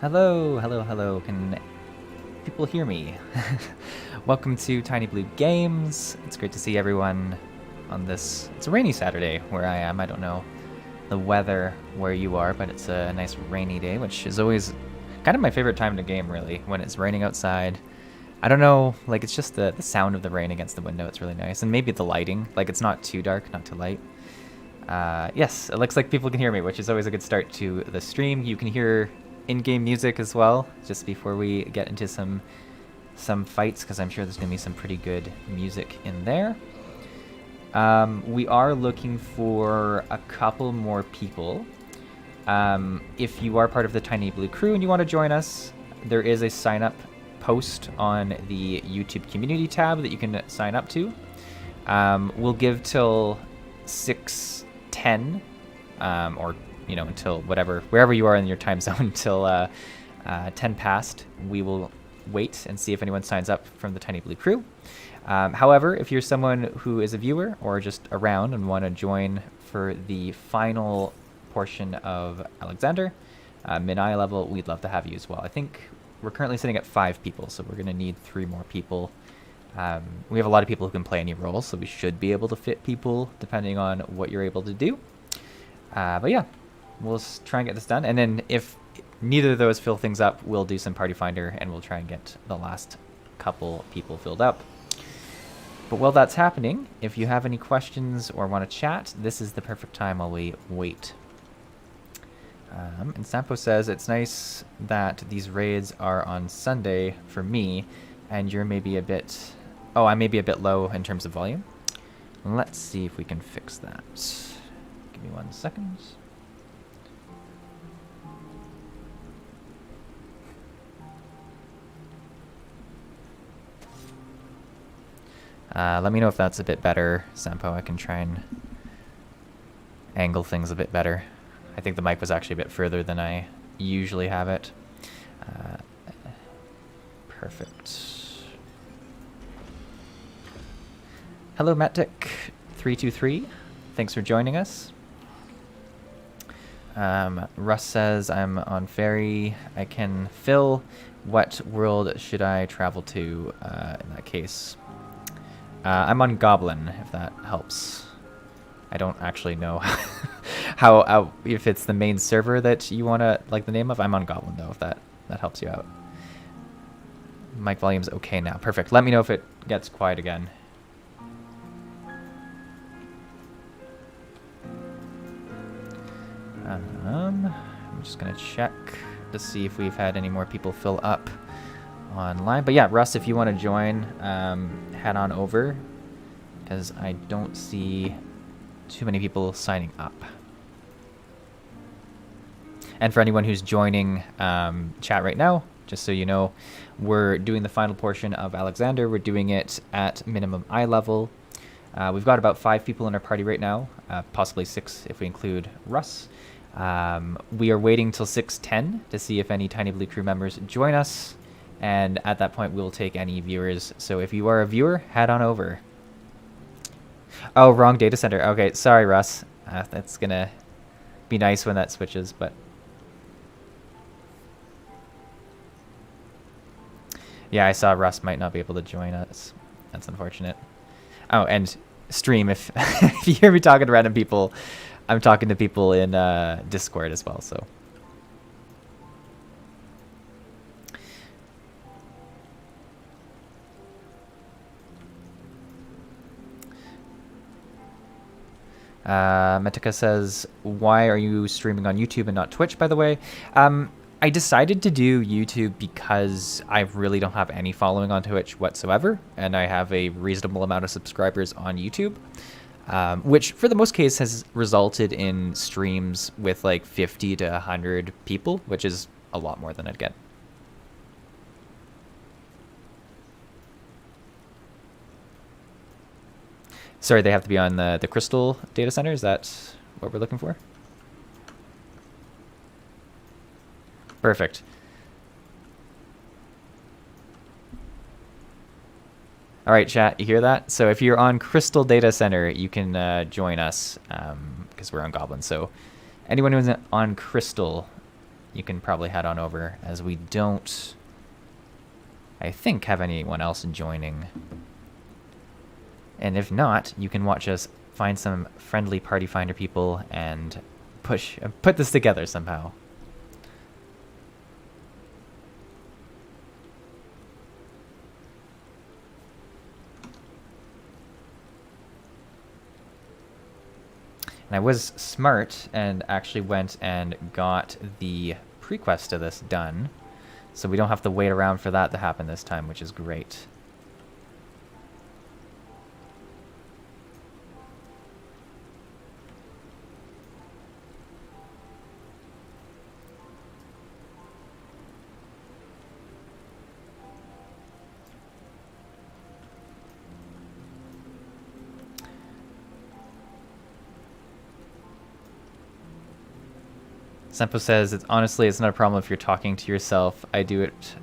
Hello, hello, hello. Can people hear me? Welcome to TinyBlueGames. It's great to see everyone on this. It's a rainy Saturday where I am. I don't know the weather where you are, but it's a nice rainy day, which is always kind of my favorite time to game, really, when it's raining outside. I don't know, like, it's just the sound of the rain against the window. It's really nice. And maybe the lighting. Like, it's not too dark, not too light. Yes, it looks like people can hear me, which is always a good start to the stream. You can hear in-game music as well, just before we get into some fights, because I'm sure there's going to be some pretty good music in there. We are looking for a couple more people. If you are part of the Tiny Blue crew and you want to join us, there is a sign-up post on the YouTube community tab that you can sign up to. We'll give till 6:10, or until wherever you are in your time zone, until 10 past. We will wait and see if anyone signs up from the Tiny Blue crew. However, if you're someone who is a viewer or just around and want to join for the final portion of Alexander, mid iLvL, we'd love to have you as well. I think we're currently sitting at 5 people, so we're going to need 3 more people. We have a lot of people who can play any role, so we should be able to fit people depending on what you're able to do. But yeah, we'll try and get this done. And then if neither of those fill things up, we'll do some Party Finder and we'll try and get the last couple people filled up. But while that's happening, if you have any questions or want to chat, this is the perfect time while we wait. And Sampo says, it's nice that these raids are on Sunday for me, and you're maybe a bit... Oh, I may be a bit low in terms of volume. Let's see if we can fix that. Give me 1 second. Let me know if that's a bit better, Sampo. I can try and angle things a bit better. I think the mic was actually a bit further than I usually have it. Perfect. Hello, Matic323. Thanks for joining us. Russ says, I'm on ferry. I can fill. What world should I travel to in that case? I'm on Goblin, if that helps. I don't actually know how if it's the main server that you want to, like, the name of. I'm on Goblin, though, if that helps you out. Mic volume's okay now. Perfect. Let me know if it gets quiet again. I'm just going to check to see if we've had any more people fill up online. But yeah, Russ, if you want to join, head on over, because I don't see too many people signing up. And for anyone who's joining chat right now, just so you know, we're doing the final portion of Alexander. We're doing it at minimum eye level. We've got about 5 people in our party right now, possibly 6 if we include Russ. We are waiting till 6:10 to see if any Tiny Blue crew members join us, and at that point we'll take any viewers. So if you are a viewer, head on over. Oh, wrong data center. Okay, sorry, Russ. That's gonna be nice when that switches, but yeah, I saw Russ might not be able to join us. That's unfortunate. Oh, and stream, if, if you hear me talking to random people, I'm talking to people in Discord as well, so. Metika says, why are you streaming on YouTube and not Twitch, by the way? I decided to do YouTube because I really don't have any following on Twitch whatsoever, and I have a reasonable amount of subscribers on YouTube, which for the most case has resulted in streams with like 50 to 100 people, which is a lot more than I'd get. Sorry, they have to be on the Crystal data center? Is that what we're looking for? Perfect. All right, chat, you hear that? So if you're on Crystal Data Center, you can join us because we're on Goblin. So anyone who's on Crystal, you can probably head on over, as we don't, I think, have anyone else joining. And if not, you can watch us find some friendly Party Finder people and put this together somehow. And I was smart and actually went and got the prequest of this done, so we don't have to wait around for that to happen this time, which is great. Sempo says, honestly, it's not a problem if you're talking to yourself. I do it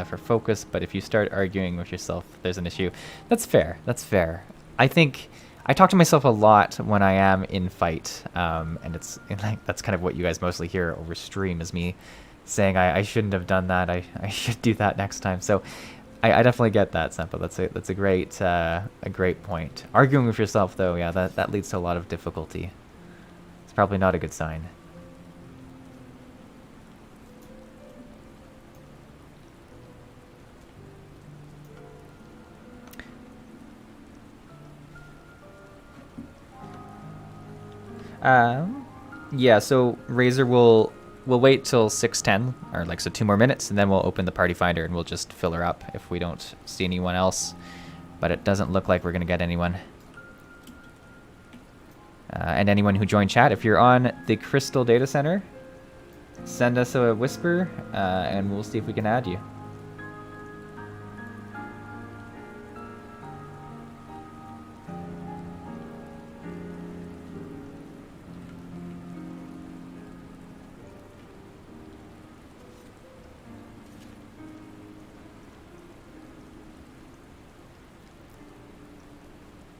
for focus, but if you start arguing with yourself, there's an issue. That's fair. That's fair. I think I talk to myself a lot when I am in fight, and it's like that's kind of what you guys mostly hear over stream, is me saying I shouldn't have done that. I should do that next time. So I definitely get that, Sempo. That's a great point. Arguing with yourself, though, yeah, that leads to a lot of difficulty. It's probably not a good sign. Yeah, so Razor we'll wait till 6:10, or like so 2 more minutes, and then we'll open the party finder and we'll just fill her up if we don't see anyone else. But it doesn't look like we're gonna get anyone. And anyone who joined chat, if you're on the Crystal Data Center, send us a whisper, and we'll see if we can add you.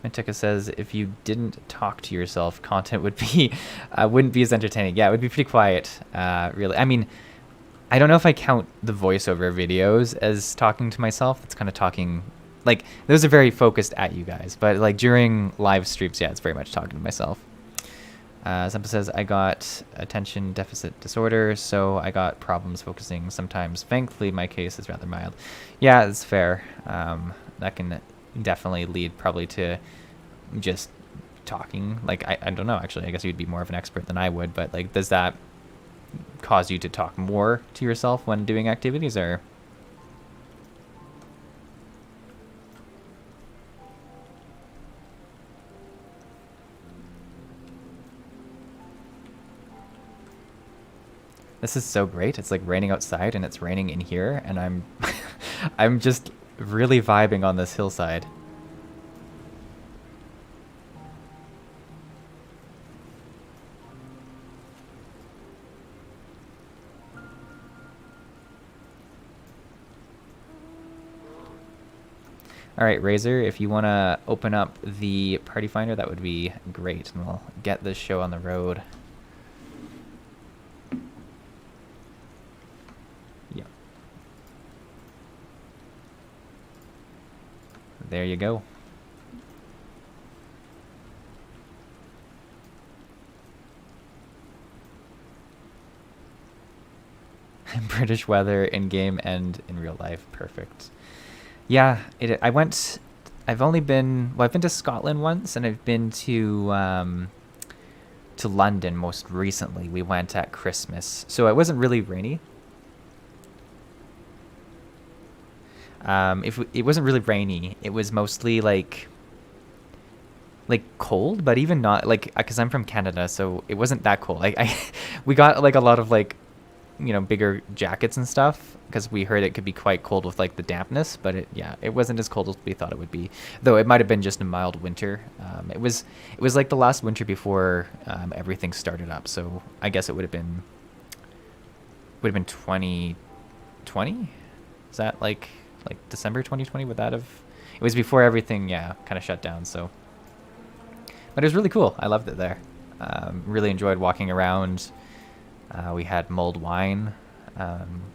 Mantica says, if you didn't talk to yourself, content would be wouldn't be as entertaining. Yeah, it would be pretty quiet, really. I mean, I don't know if I count the voiceover videos as talking to myself. It's kind of talking, like, those are very focused at you guys. But, like, during live streams, yeah, it's very much talking to myself. Sempa says, I got attention deficit disorder, so I got problems focusing sometimes. Thankfully, my case is rather mild. Yeah, it's fair. That can definitely lead probably to just talking. Like, I don't know, actually. I guess you'd be more of an expert than I would, but, like, does that cause you to talk more to yourself when doing activities, or? This is so great. It's like raining outside and it's raining in here, and I'm I'm just really vibing on this hillside. All right, Razor, if you want to open up the party finder, that would be great, and we'll get this show on the road. Yep. There you go. British weather in game and in real life. Perfect. Yeah, I've only been, well, I've been to Scotland once, and I've been to London most recently. We went at Christmas, so it wasn't really rainy. It wasn't really rainy. It was mostly like cold, but even not, like, because I'm from Canada, so it wasn't that cold. Like, we got like a lot of, like, you know, bigger jackets and stuff, because we heard it could be quite cold with, like, the dampness, but it wasn't as cold as we thought it would be, though it might have been just a mild winter. It was like the last winter before everything started up, so I guess it would have been 2020. Is that like December 2020? Would that have, it was before everything kind of shut down, so. But it was really cool. I loved it there. Really enjoyed walking around. We had mulled wine,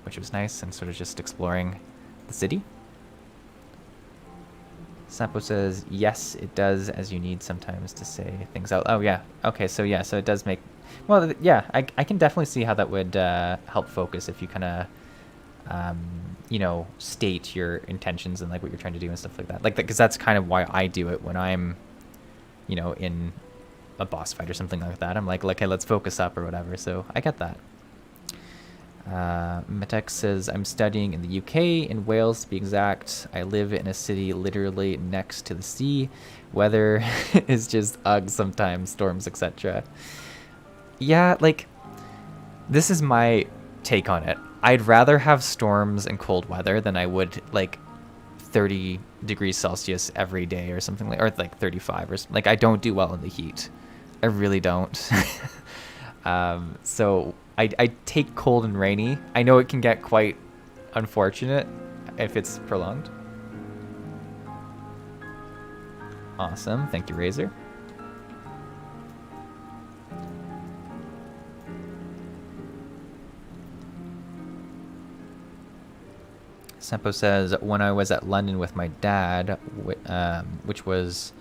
which was nice, and sort of just exploring the city. Sampo says, yes, it does, as you need sometimes to say things out. Oh, yeah. Okay, so yeah, so it does make, well, yeah, I can definitely see how that would help focus if you kind of, you know, state your intentions and, like, what you're trying to do and stuff like that. Like, because that's kind of why I do it when I'm, you know, in a boss fight or something like that. I'm like, okay, let's focus up or whatever. So I get that. Metex says, I'm studying in the UK, in Wales to be exact. I live in a city literally next to the sea. Weather is just ugh sometimes, storms, etc. Yeah, like, this is my take on it. I'd rather have storms and cold weather than I would, like, 30 degrees Celsius every day or something, like, or like 35 or something. Like, I don't do well in the heat. I really don't. So I take cold and rainy. I know it can get quite unfortunate if it's prolonged. Awesome. Thank you, Razor. Sempo says, when I was at London with my dad, which was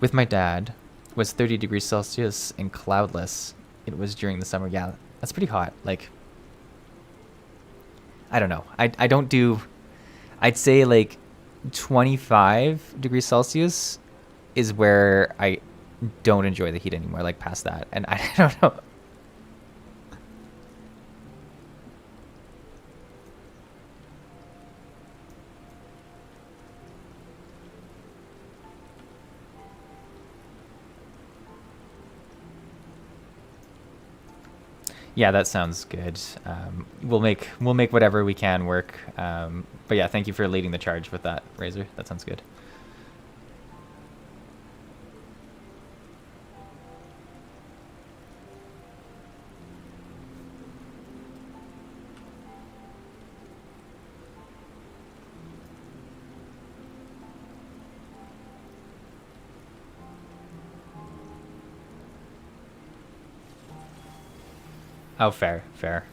with my dad, was 30 degrees Celsius and cloudless. It was during the summer. Yeah, that's pretty hot. Like, I don't know. I don't do, I'd say like 25 degrees Celsius is where don't enjoy the heat anymore, like past that. And I don't know. Yeah, that sounds good. We'll make whatever we can work. But yeah, thank you for leading the charge with that, Razor. That sounds good. Oh, fair, fair.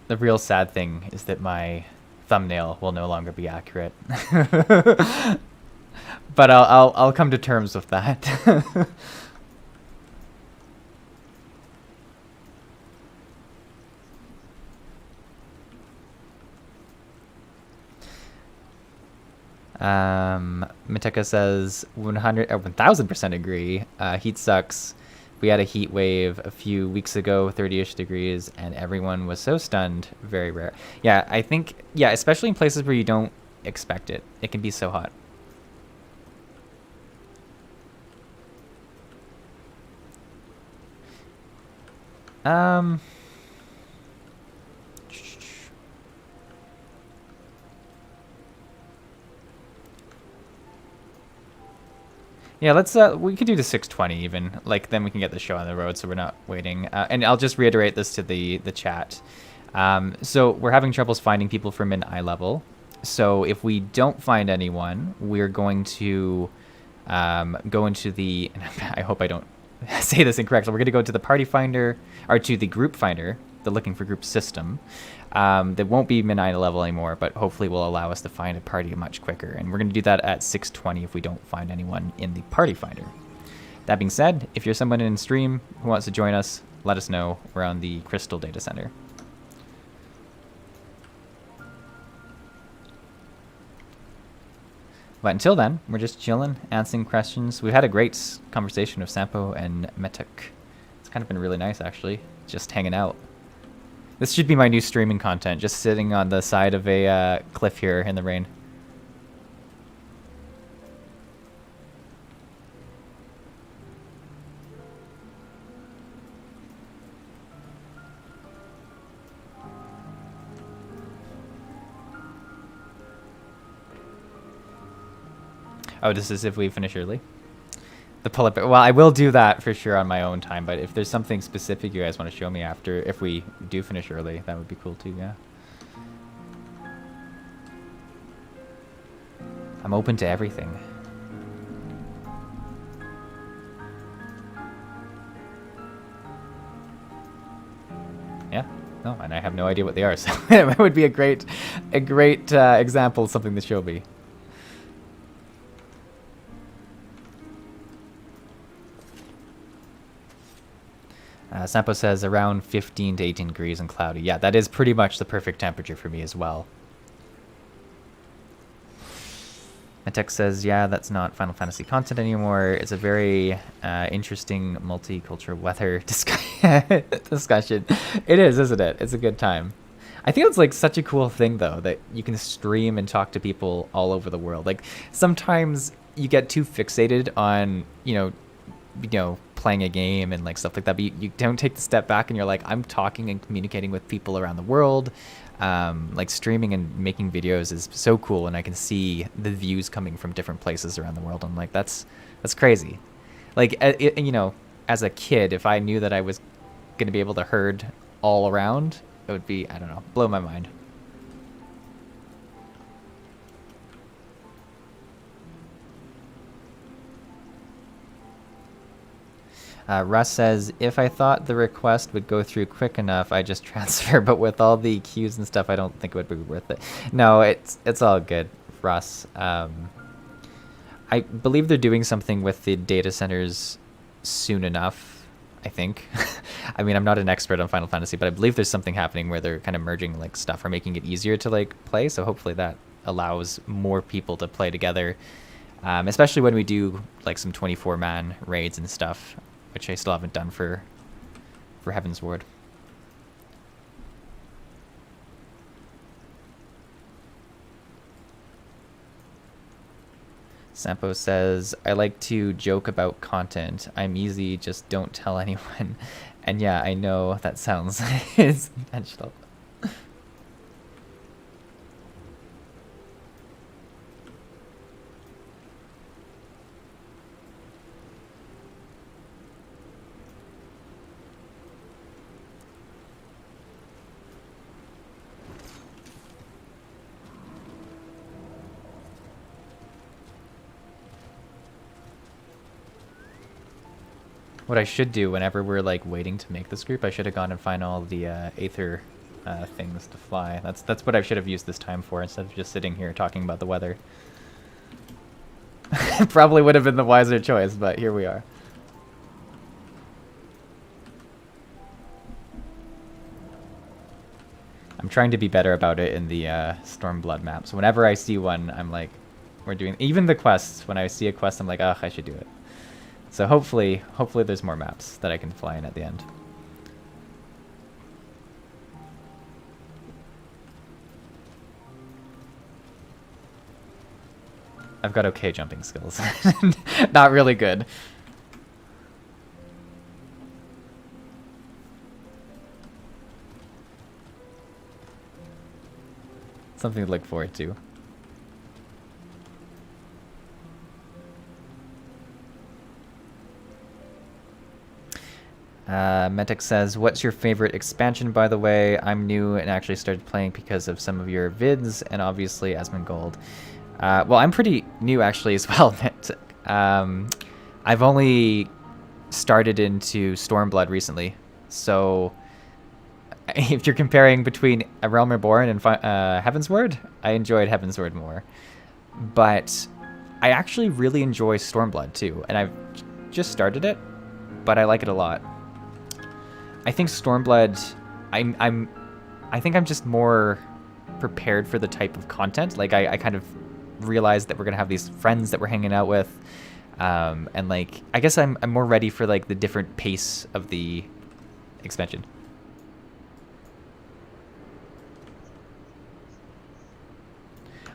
The real sad thing is that my thumbnail will no longer be accurate. But I'll come to terms with that. Miteka says 1000% agree. Heat sucks. We had a heat wave a few weeks ago, 30-ish degrees, and everyone was so stunned. Very rare. Yeah, I think, yeah, especially in places where you don't expect it. It can be so hot. Yeah, let's we could do the 6:20 even. Like then we can get the show on the road, so we're not waiting. And I'll just reiterate this to the chat. So we're having troubles finding people for min iLvL. So if we don't find anyone, we're going to go into the. I hope I don't say this incorrectly. We're going to go to the party finder or to the group finder, the looking for group system. That won't be min iLvL anymore, but hopefully will allow us to find a party much quicker. And we're going to do that at 6:20 if we don't find anyone in the party finder. That being said, if you're someone in stream who wants to join us, let us know. We're on the Crystal Data Center. But until then, we're just chilling, answering questions. We've had a great conversation with Sampo and Metek. It's kind of been really nice, actually, just hanging out. This should be my new streaming content, just sitting on the side of a cliff here in the rain. Oh, this is if we finish early? The pull-up. Well, I will do that for sure on my own time, but if there's something specific you guys want to show me after, if we do finish early, that would be cool too, yeah. I'm open to everything. Yeah, no, and I have no idea what they are, so it would be a great example of something to show me. Sampo says around 15 to 18 degrees and cloudy. Yeah, that is pretty much the perfect temperature for me as well. Metek says, yeah, that's not Final Fantasy content anymore. It's a very interesting multicultural weather discussion. It is, isn't it? It's a good time. I think it's like such a cool thing, though, that you can stream and talk to people all over the world. Like, sometimes you get too fixated on, you know, playing a game and like stuff like that, but you don't take the step back and you're like, I'm talking and communicating with people around the world. Like streaming and making videos is so cool, and I can see the views coming from different places around the world. I'm like, that's crazy. Like, you know, as a kid, if I knew that I was going to be able to herd all around, it would be, I don't know, blow my mind. Russ says, if I thought the request would go through quick enough, I just transfer, but with all the queues and stuff, I don't think it would be worth it. No, it's all good, Russ. I believe they're doing something with the data centers soon enough, I think. I mean, I'm not an expert on Final Fantasy, but I believe there's something happening where they're kind of merging like stuff or making it easier to like play. So hopefully that allows more people to play together, especially when we do like some 24-man raids and stuff, which I still haven't done for Heaven's Ward. Sampo says, I like to joke about content. I'm easy, just don't tell anyone. And yeah, I know that sounds it's intentional. What I should do whenever we're like waiting to make this group, I should have gone and find all the Aether things to fly. That's what I should have used this time for instead of just sitting here talking about the weather. Probably would have been the wiser choice, but here we are. I'm trying to be better about it in the Stormblood map. So whenever I see one, I'm like, we're doing even the quests. When I see a quest, I'm like, ugh, I should do it. So hopefully there's more maps that I can fly in at the end. I've got okay jumping skills. Not really good. Something to look forward to. Metek says, what's your favorite expansion, by the way? I'm new and actually started playing because of some of your vids and obviously Asmongold. Well, I'm pretty new actually as well, Metek. I've only started into Stormblood recently, so if you're comparing between A Realm Reborn and Heavensward, I enjoyed Heavensward more. But I actually really enjoy Stormblood too, and I've just started it, but I like it a lot. I think Stormblood, I think I'm just more prepared for the type of content. Like I kind of realized that we're gonna have these friends that we're hanging out with, and like I guess I'm more ready for like the different pace of the expansion.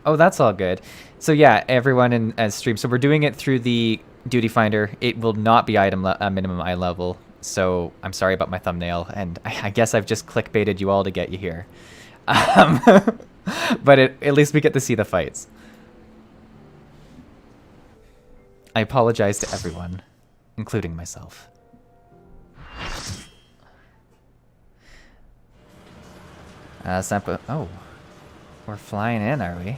Oh, that's all good. So yeah, everyone in stream. So we're doing it through the Duty Finder. It will not be item minimum eye level. So I'm sorry about my thumbnail, and I guess I've just clickbaited you all to get you here. But at least we get to see the fights. I apologize to everyone, including myself. Sampo, oh, we're flying in, are we?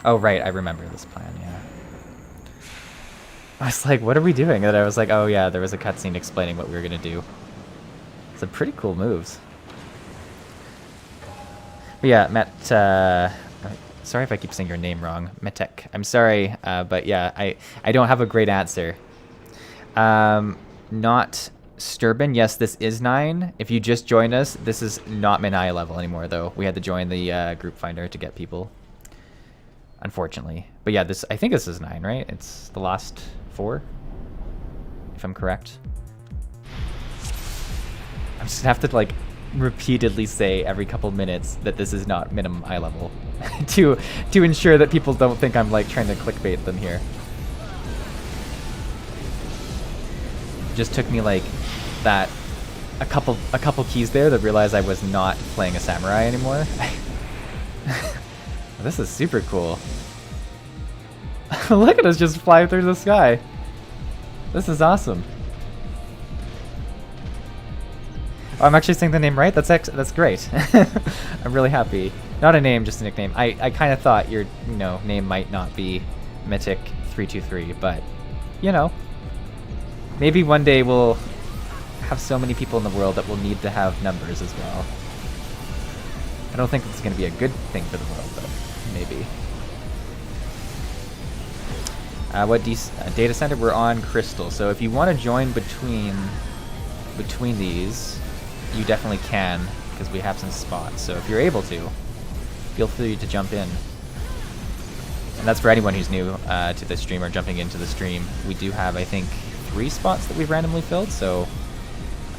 Oh, right, I remember this plan, yeah. I was like, what are we doing? And I was like, oh yeah, there was a cutscene explaining what we were going to do. Some pretty cool moves. But yeah, sorry if I keep saying your name wrong. Metek. I'm sorry, but yeah, I don't have a great answer. Not Sturban. Yes, this is 9. If you just joined us, this is not Minai level anymore, though. We had to join the group finder to get people. Unfortunately. But yeah, I think this is 9, right? It's the last 4, if I'm correct. I'm just gonna have to like repeatedly say every couple minutes that this is not minimum eye level to ensure that people don't think I'm like trying to clickbait them here. Just took me like that a couple keys there to realize I was not playing a samurai anymore. This is super cool. Look at us just fly through the sky. This is awesome. Oh, I'm actually saying the name right? That's great. I'm really happy. Not a name, just a nickname. I kind of thought your name might not be Mythic323, but you know, maybe one day we'll have so many people in the world that we'll need to have numbers as well. I don't think it's going to be a good thing for the world, though. maybe. What data center? We're on Crystal. So if you want to join between these, you definitely can, because we have some spots. So if you're able to, feel free to jump in. And that's for anyone who's new to the stream or jumping into the stream. We do have, I think, 3 spots that we've randomly filled. So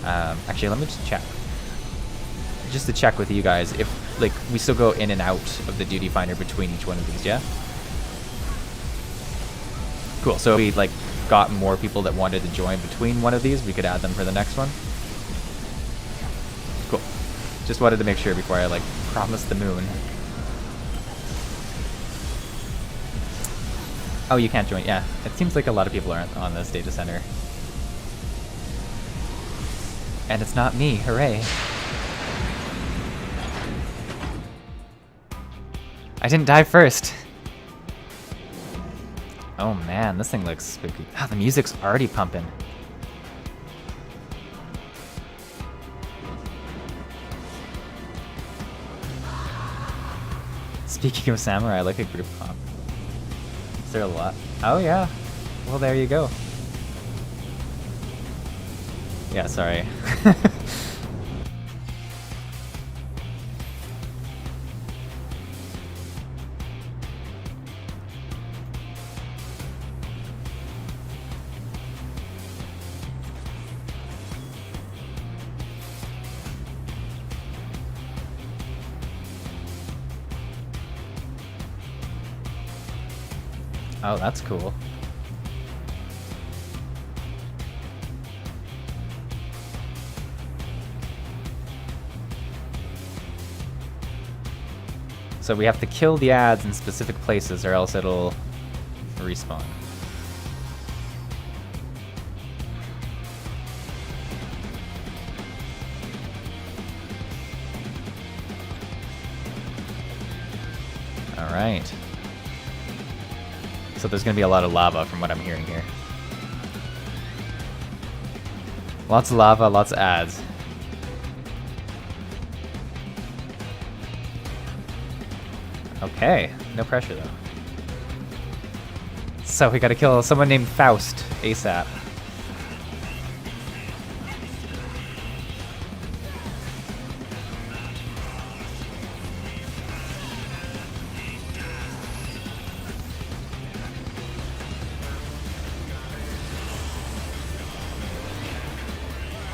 actually, let me just check. Just to check with you guys, if like we still go in and out of the duty finder between each one of these, yeah? Cool, so if we like got more people that wanted to join between one of these, we could add them for the next one. Cool. Just wanted to make sure before I like promised the moon. Oh, you can't join, yeah. It seems like a lot of people aren't on this data center. And it's not me, hooray. I didn't die first. Oh man, this thing looks spooky. Ah, the music's already pumping. Speaking of samurai, I like a group pop. Is there a lot? Oh yeah. Well, there you go. Yeah, sorry. Oh, that's cool. So we have to kill the ads in specific places or else it'll respawn. All right. So there's going to be a lot of lava from what I'm hearing here. Lots of lava, lots of ads. Okay, no pressure though. So we gotta kill someone named Faust ASAP.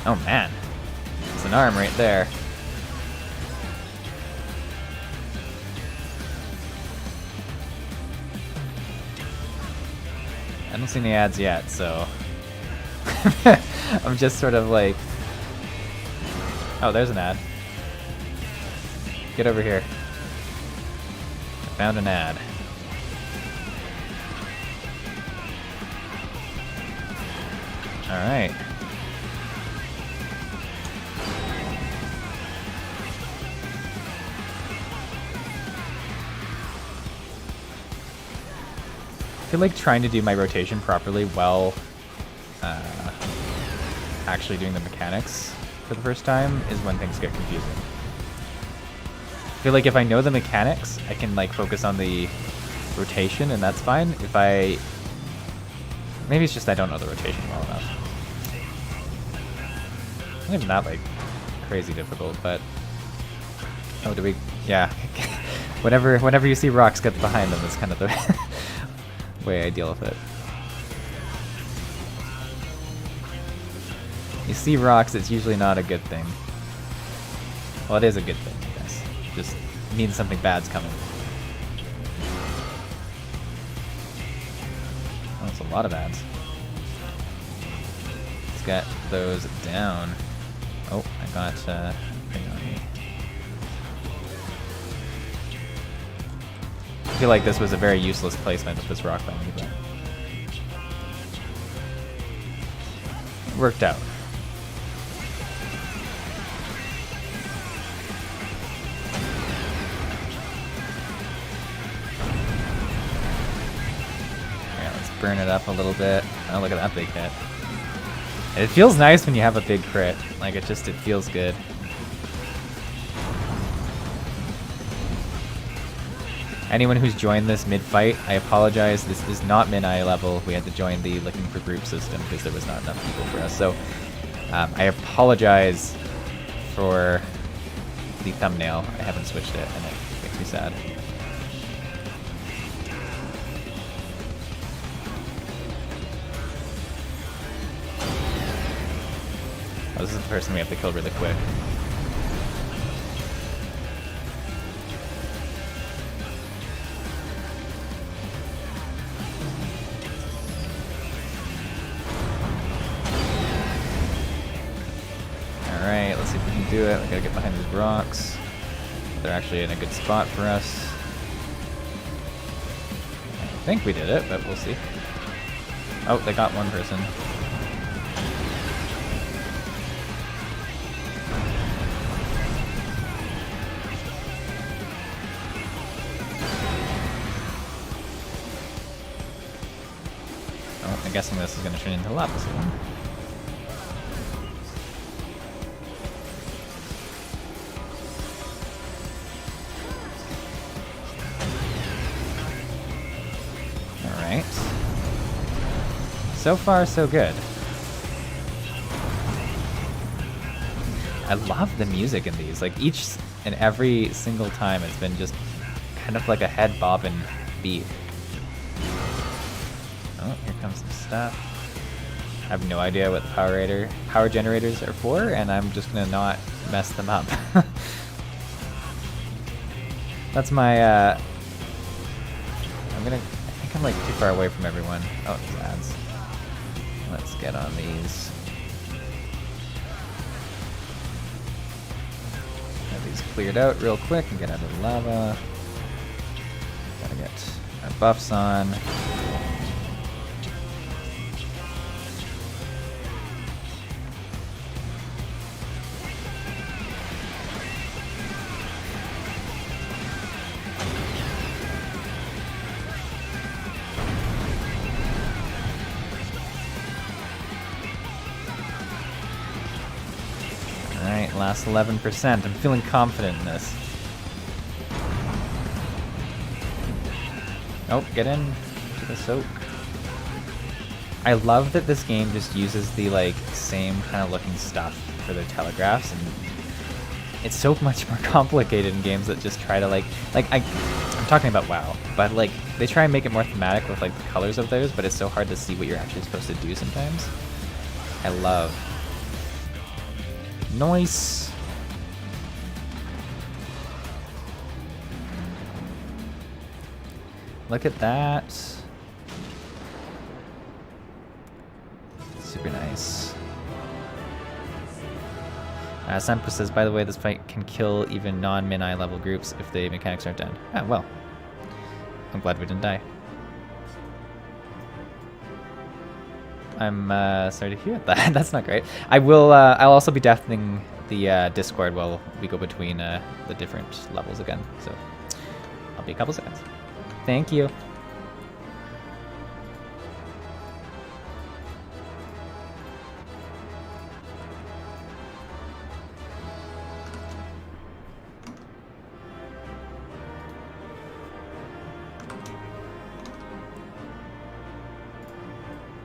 Oh man, it's an arm right there. I don't see any ads yet, so I'm just sort of like, oh, there's an ad. Get over here. I found an ad. All right. I feel like trying to do my rotation properly while actually doing the mechanics for the first time is when things get confusing. I feel like if I know the mechanics, I can like focus on the rotation and that's fine. If I... Maybe it's just I don't know the rotation well enough. Not even that like crazy difficult, but... Oh, do we... Yeah. whenever you see rocks get behind them, it's kind of the... way I deal with it. You see rocks, it's usually not a good thing. Well, it is a good thing, I guess. Just means something bad's coming. Oh, that's a lot of ads. Let's get those down. Oh, I got thing on me. I feel like this was a very useless placement of this rock by me, but it worked out. Yeah, let's burn it up a little bit. Oh, look at that big hit. It feels nice when you have a big crit. Like, it feels good. Anyone who's joined this mid-fight, I apologize. This is not min-I level. We had to join the looking for group system because there was not enough people for us. So I apologize for the thumbnail. I haven't switched it, and it makes me sad. Oh, this is the person we have to kill really quick. Alright, let's see if we can do it. We gotta get behind these rocks. They're actually in a good spot for us. I think we did it, but we'll see. Oh, they got one person. Oh, I'm guessing this is gonna turn into lava soon. So far, so good. I love the music in these. Like, each and every single time it's been just kind of like a head bobbing beat. Oh, here comes some stuff. I have no idea what the power generators are for, and I'm just gonna not mess them up. That's my, I think I'm like too far away from everyone. Oh, there's ads. Let's get on these. Get these cleared out real quick and get out of the lava. Gotta get our buffs on. Alright, last 11%. I'm feeling confident in this. Oh, get in to the soak. I love that this game just uses the like same kind of looking stuff for their telegraphs, and it's so much more complicated in games that just try to I'm talking about WoW, but like they try and make it more thematic with like the colors of those, but it's so hard to see what you're actually supposed to do sometimes. I love. Nice. Look at that. Super nice. Sampo says, by the way, this fight can kill even non-min-I level groups if the mechanics aren't done. Ah, well. I'm glad we didn't die. I'm sorry to hear that. That's not great. I will. I'll also be deafening the Discord while we go between the different levels again. So I'll be a couple seconds. Thank you.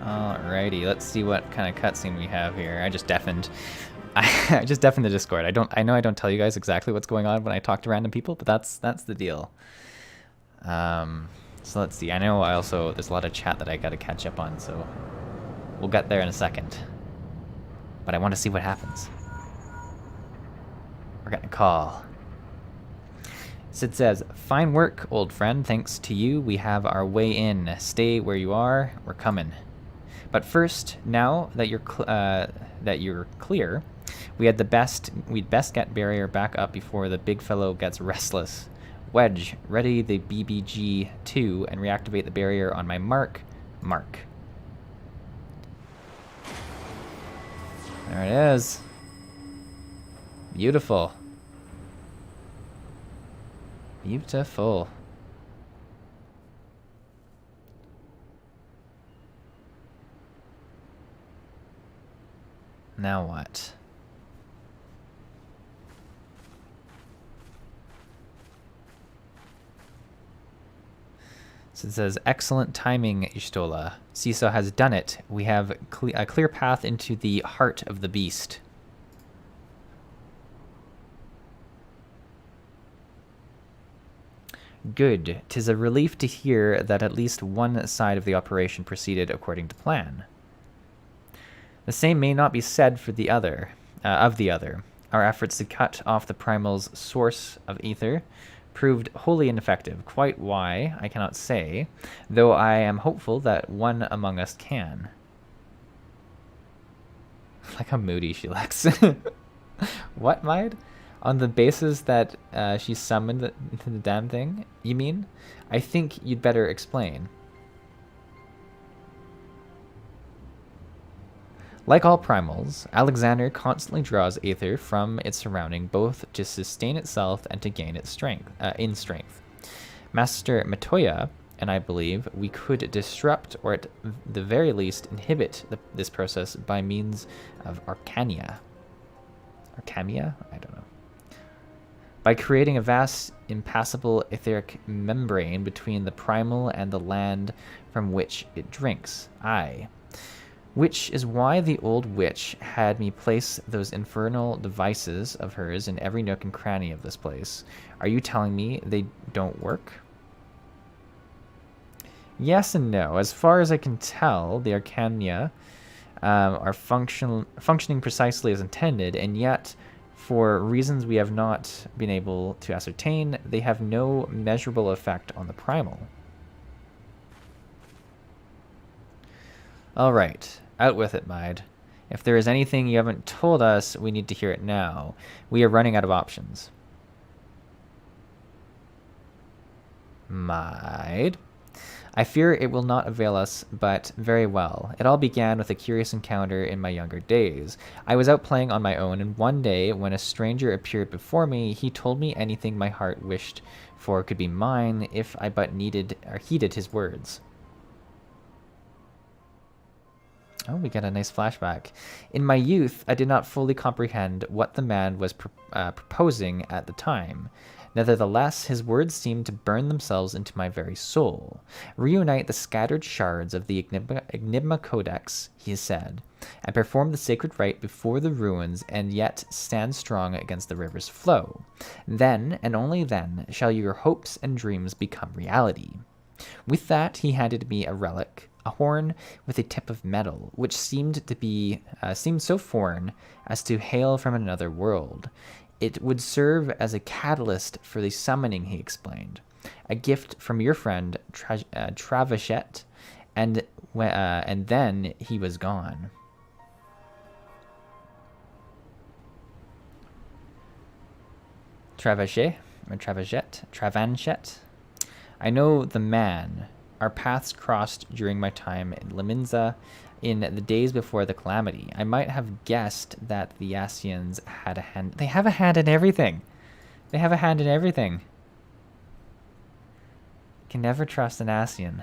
Alrighty, let's see what kind of cutscene we have here. I just deafened. I just deafened the Discord. I know I don't tell you guys exactly what's going on when I talk to random people, but that's the deal. So let's see. I know there's a lot of chat that I gotta catch up on, so we'll get there in a second. But I want to see what happens. We're getting a call. Sid says, "Fine work, old friend. Thanks to you, we have our way in. Stay where you are. We're coming. But first, now that you're clear, we'd best get barrier back up before the big fellow gets restless. Wedge, ready the BBG-2 and reactivate the barrier on my mark. Mark." There it is. Beautiful. Beautiful. Now what? So it says, excellent timing, Ishtola. Ciso has done it. We have a clear path into the heart of the beast. Good. 'Tis a relief to hear that at least one side of the operation proceeded according to plan. The same may not be said for the other, Our efforts to cut off the primal's source of ether proved wholly ineffective. Quite why, I cannot say, though I am hopeful that one among us can. Like how moody she looks. What, Maid? On the basis that she summoned the damn thing, you mean? I think you'd better explain. Like all primals, Alexander constantly draws aether from its surrounding, both to sustain itself and to gain its strength. Master Matoya and I believe we could disrupt, or at the very least inhibit, this process by means of Arcania. Arcamia? I don't know. By creating a vast, impassable etheric membrane between the primal and the land from which it drinks. Aye. Which is why the old witch had me place those infernal devices of hers in every nook and cranny of this place. Are you telling me they don't work? Yes and no. As far as I can tell, the Arcania are functioning precisely as intended, and yet, for reasons we have not been able to ascertain, they have no measurable effect on the primal. All right. Out with it, Maid. If there is anything you haven't told us, we need to hear it now. We are running out of options. Maid? I fear it will not avail us, but very well. It all began with a curious encounter in my younger days. I was out playing on my own, and one day, when a stranger appeared before me, he told me anything my heart wished for could be mine if I but needed or heeded his words. Oh, we get a nice flashback. In my youth, I did not fully comprehend what the man was proposing at the time. Nevertheless, his words seemed to burn themselves into my very soul. Reunite the scattered shards of the Enigma Codex, he said, and perform the sacred rite before the ruins, and yet stand strong against the river's flow. Then, and only then, shall your hopes and dreams become reality. With that, he handed me a relic, a horn with a tip of metal, which seemed so foreign as to hail from another world. It would serve as a catalyst for the summoning, he explained. A gift from your friend Travachet, and then he was gone. Travachet? Or Travanchet? I know the man. Our paths crossed during my time in Liminza in the days before the calamity. I might have guessed that the Asians had a hand. They have a hand in everything. They have a hand in everything. Can never trust an Asian.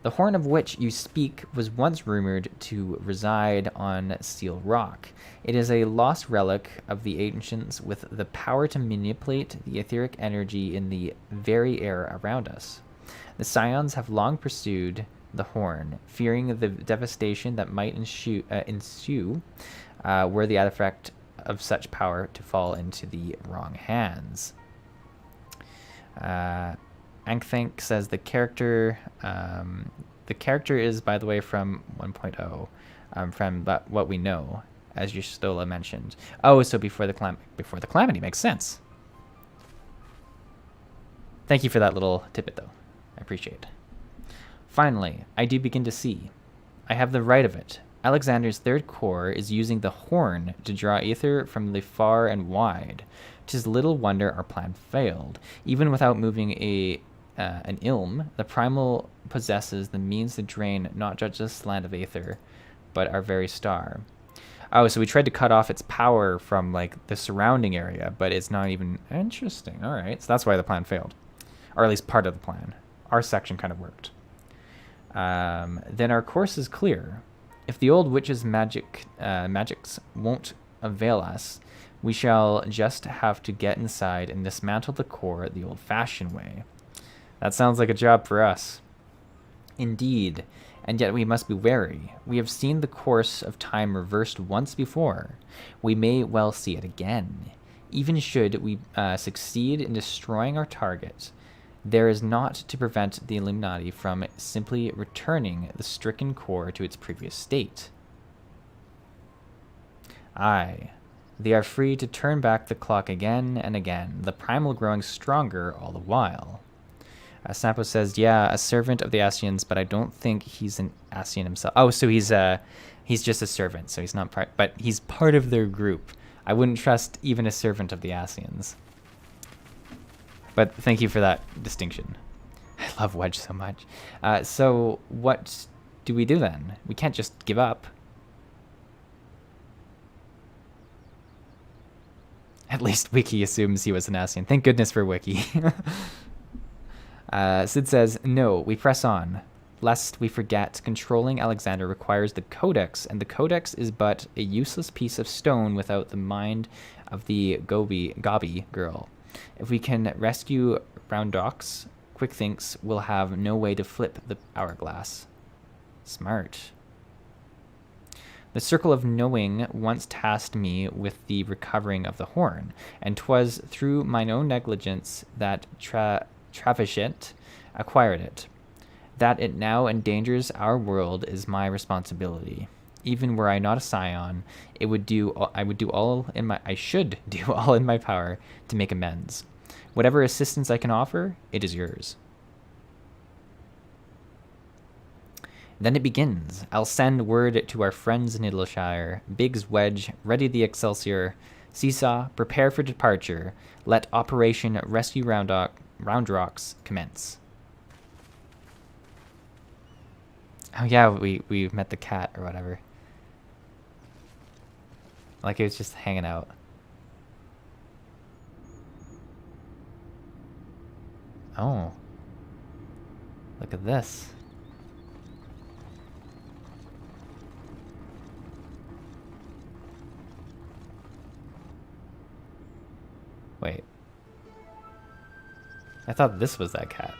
The horn of which you speak was once rumored to reside on Steel Rock. It is a lost relic of the ancients with the power to manipulate the etheric energy in the very air around us. The Scions have long pursued the horn, fearing the devastation that might ensue were the artifact of such power to fall into the wrong hands. Ankthink says the character is, by the way, from 1.0, from what we know, as Yustola mentioned. Oh, so before the calamity makes sense. Thank you for that little tidbit, though. I appreciate it. Finally, I do begin to see. I have the right of it. Alexander's third core is using the horn to draw ether from the far and wide. 'Tis little wonder our plan failed. Even without moving an ilm, the primal possesses the means to drain not just this land of aether, but our very star. Oh, so we tried to cut off its power from like the surrounding area, but it's not even interesting. All right, so that's why the plan failed, or at least part of the plan. Our section kind of worked. Then our course is clear. If the old witch's magics won't avail us, we shall just have to get inside and dismantle the core the old-fashioned way. That sounds like a job for us. Indeed, and yet we must be wary. We have seen the course of time reversed once before. We may well see it again. Even should we succeed in destroying our target, there is naught to prevent the Illuminati from simply returning the stricken core to its previous state. Aye, they are free to turn back the clock again and again, the primal growing stronger all the while. Snapo says, yeah, a servant of the Asians, but I don't think he's an Asian himself. Oh, so he's just a servant, so he's not part, but he's part of their group. I wouldn't trust even a servant of the Asians. But thank you for that distinction. I love Wedge so much. So what do we do then? We can't just give up. At least Wiki assumes he was an Asian. Thank goodness for Wiki. Sid says, no, we press on. Lest we forget, controlling Alexander requires the Codex, and the Codex is but a useless piece of stone without the mind of the Gabi girl. If we can rescue Roundox, Quick thinks we'll have no way to flip the hourglass. Smart. The Circle of Knowing once tasked me with the recovering of the horn, and 'twas through mine own negligence that Travagent acquired it. That it now endangers our world is my responsibility. Even were I not a scion, I should do all in my power to make amends. Whatever assistance I can offer, it is yours. Then it begins. I'll send word to our friends in Idleshire. Biggs, Wedge, ready the Excelsior. Seesaw, prepare for departure. Let Operation Rescue Roundrocks commence. Oh yeah, we met the cat or whatever. Like it was just hanging out. Oh. Look at this. Wait. I thought this was that cat.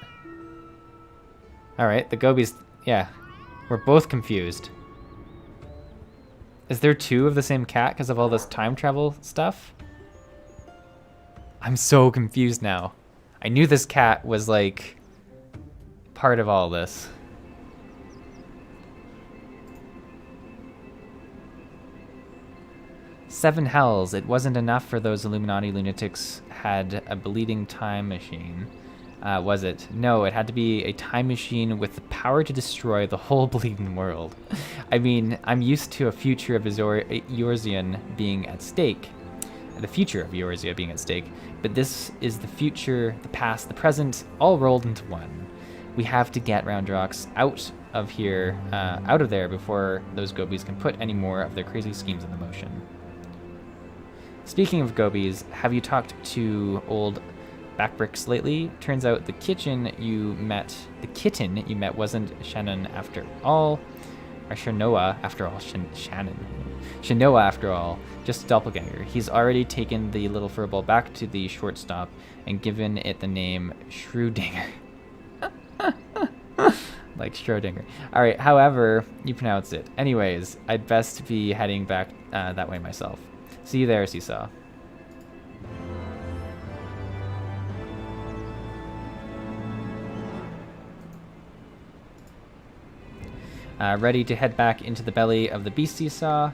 Alright, the Gobies... Yeah. We're both confused. Is there two of the same cat because of all this time travel stuff? I'm so confused now. I knew this cat was, like, part of all this. Seven hells. It wasn't enough for those Illuminati lunatics had a bleeding time machine. Was it? No, it had to be a time machine with the power to destroy the whole bleeding world. I mean, I'm used to a future of Eorzean being at stake. The future of Eorzea being at stake. But this is the future, the past, the present, all rolled into one. We have to get Roundrocks out of here, out of there before those Gobies can put any more of their crazy schemes into motion. Speaking of Gobies, have you talked to old Backbricks lately? Turns out the kitten you met wasn't Shannon after all. Or Shanoa after all. Shanoa after all. Just a doppelganger. He's already taken the little furball back to the shortstop and given it the name Schrödinger. Like Schrödinger. Alright, however you pronounce it. Anyways, I'd best be heading back that way myself. See you there, Seesaw. Ready to head back into the belly of the beast, Seesaw.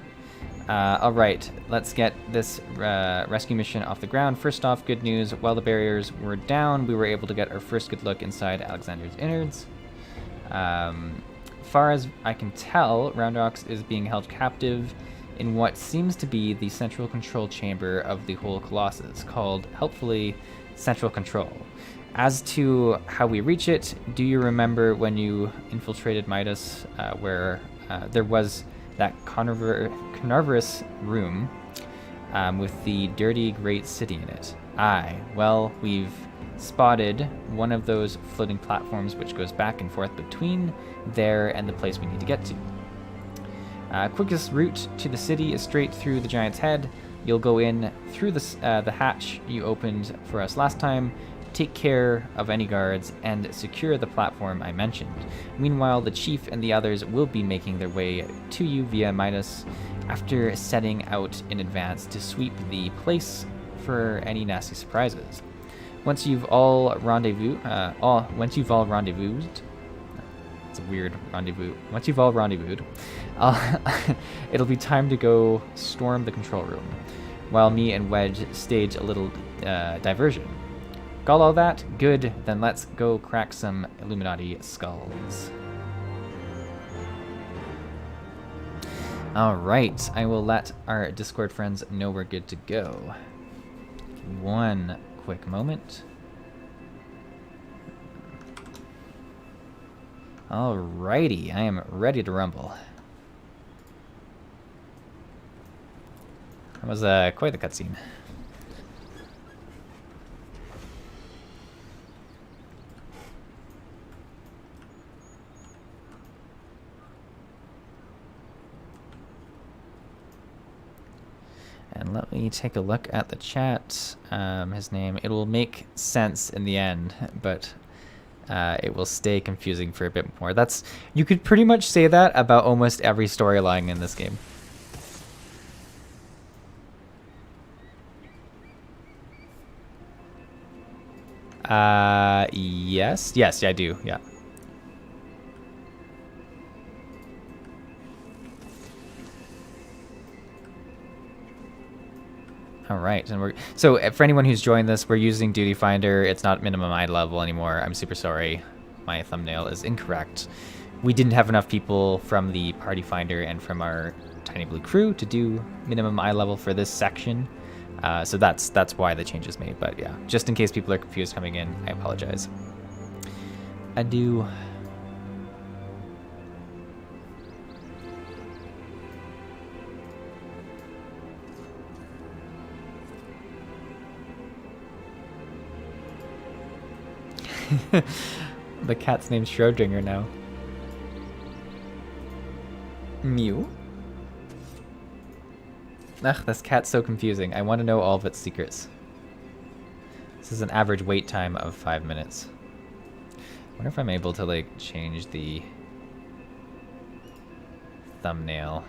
Alright, let's get this rescue mission off the ground. First off, good news. While the barriers were down, we were able to get our first good look inside Alexander's innards. Far as I can tell, Roundrocks is being held captive in what seems to be the central control chamber of the whole Colossus, called, helpfully, Central Control. As to how we reach it, do you remember when you infiltrated Midas, where there was that carnivorous room with the dirty great city in it? Aye, well, we've spotted one of those floating platforms which goes back and forth between there and the place we need to get to. Quickest route to the city is straight through the Giant's Head. You'll go in through the hatch you opened for us last time, take care of any guards, and secure the platform I mentioned. Meanwhile, the chief and the others will be making their way to you via Midas after setting out in advance to sweep the place for any nasty surprises. Once you've all rendezvoused, it's a weird rendezvous. Once you've all rendezvoused, it'll be time to go storm the control room, while me and Wedge stage a little diversion. Got all that? Good, then let's go crack some Illuminati skulls. Alright, I will let our Discord friends know we're good to go. One quick moment. Alrighty, I am ready to rumble. That was quite the cutscene. And let me take a look at the chat. His name, it will make sense in the end, but it will stay confusing for a bit more. You could pretty much say that about almost every storyline in this game. Yes, I do, yeah. All right, and so for anyone who's joined this, we're using Duty Finder. It's not minimum eye level anymore. I'm super sorry. My thumbnail is incorrect. We didn't have enough people from the Party Finder and from our Tiny Blue crew to do minimum eye level for this section. So that's why the change is made. But yeah, just in case people are confused coming in, I apologize. Adieu. The cat's named Schrodinger now. Mew? Ugh, this cat's so confusing. I want to know all of its secrets. This is an average wait time of 5 minutes. I wonder if I'm able to, like, change the thumbnail.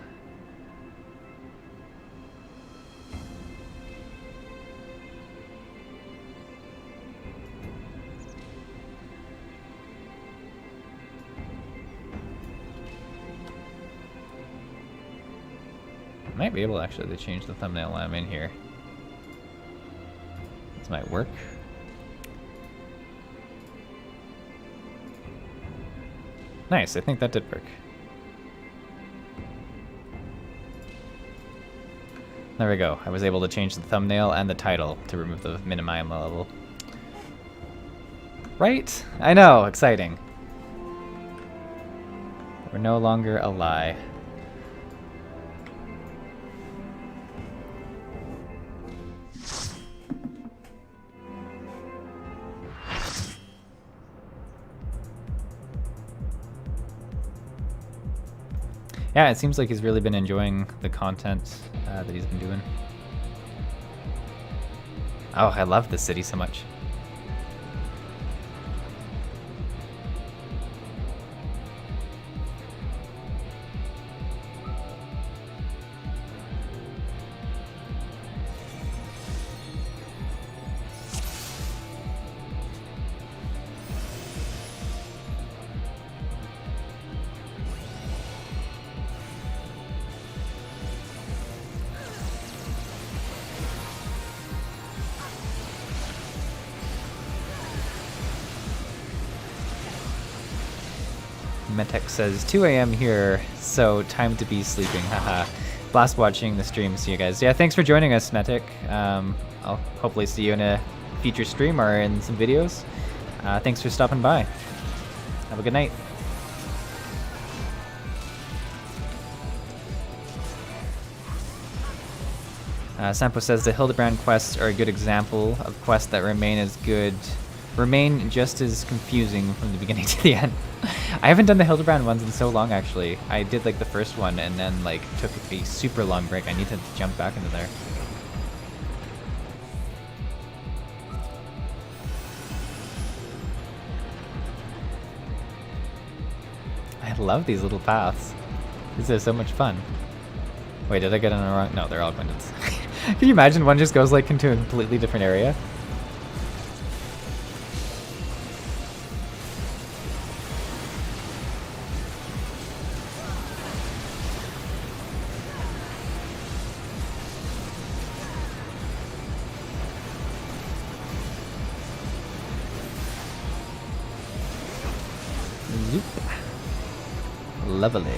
Might be able actually to change the thumbnail while I'm in here. This might work. Nice, I think that did work. There we go. I was able to change the thumbnail and the title to remove the minimum level. Right? I know, exciting. We're no longer a lie. Yeah, it seems like he's really been enjoying the content that he's been doing. Oh, I love this city so much. Metek says 2 a.m. here, so time to be sleeping. Haha. Blast watching the stream. See you guys. Yeah, thanks for joining us, Metek. I'll hopefully see you in a future stream or in some videos. Thanks for stopping by. Have a good night. Sampo says the Hildebrand quests are a good example of quests that remain just as confusing from the beginning to the end. I haven't done the Hildebrand ones in so long, actually. I did like the first one and then like took a super long break. I need to jump back into there. I love these little paths. These are so much fun. Wait, did I get on the wrong? No, they're all going to... Can you imagine one just goes like into a completely different area? Zoop. Lovely.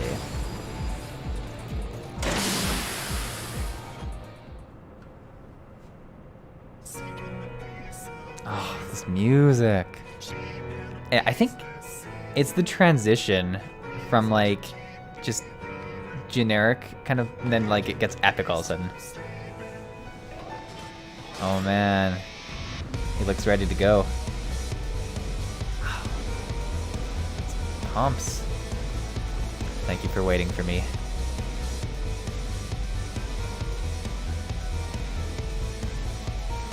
Oh, this music. I think it's the transition from like just generic kind of, and then like it gets epic all of a sudden. Oh man, he looks ready to go. Pumps. Thank you for waiting for me.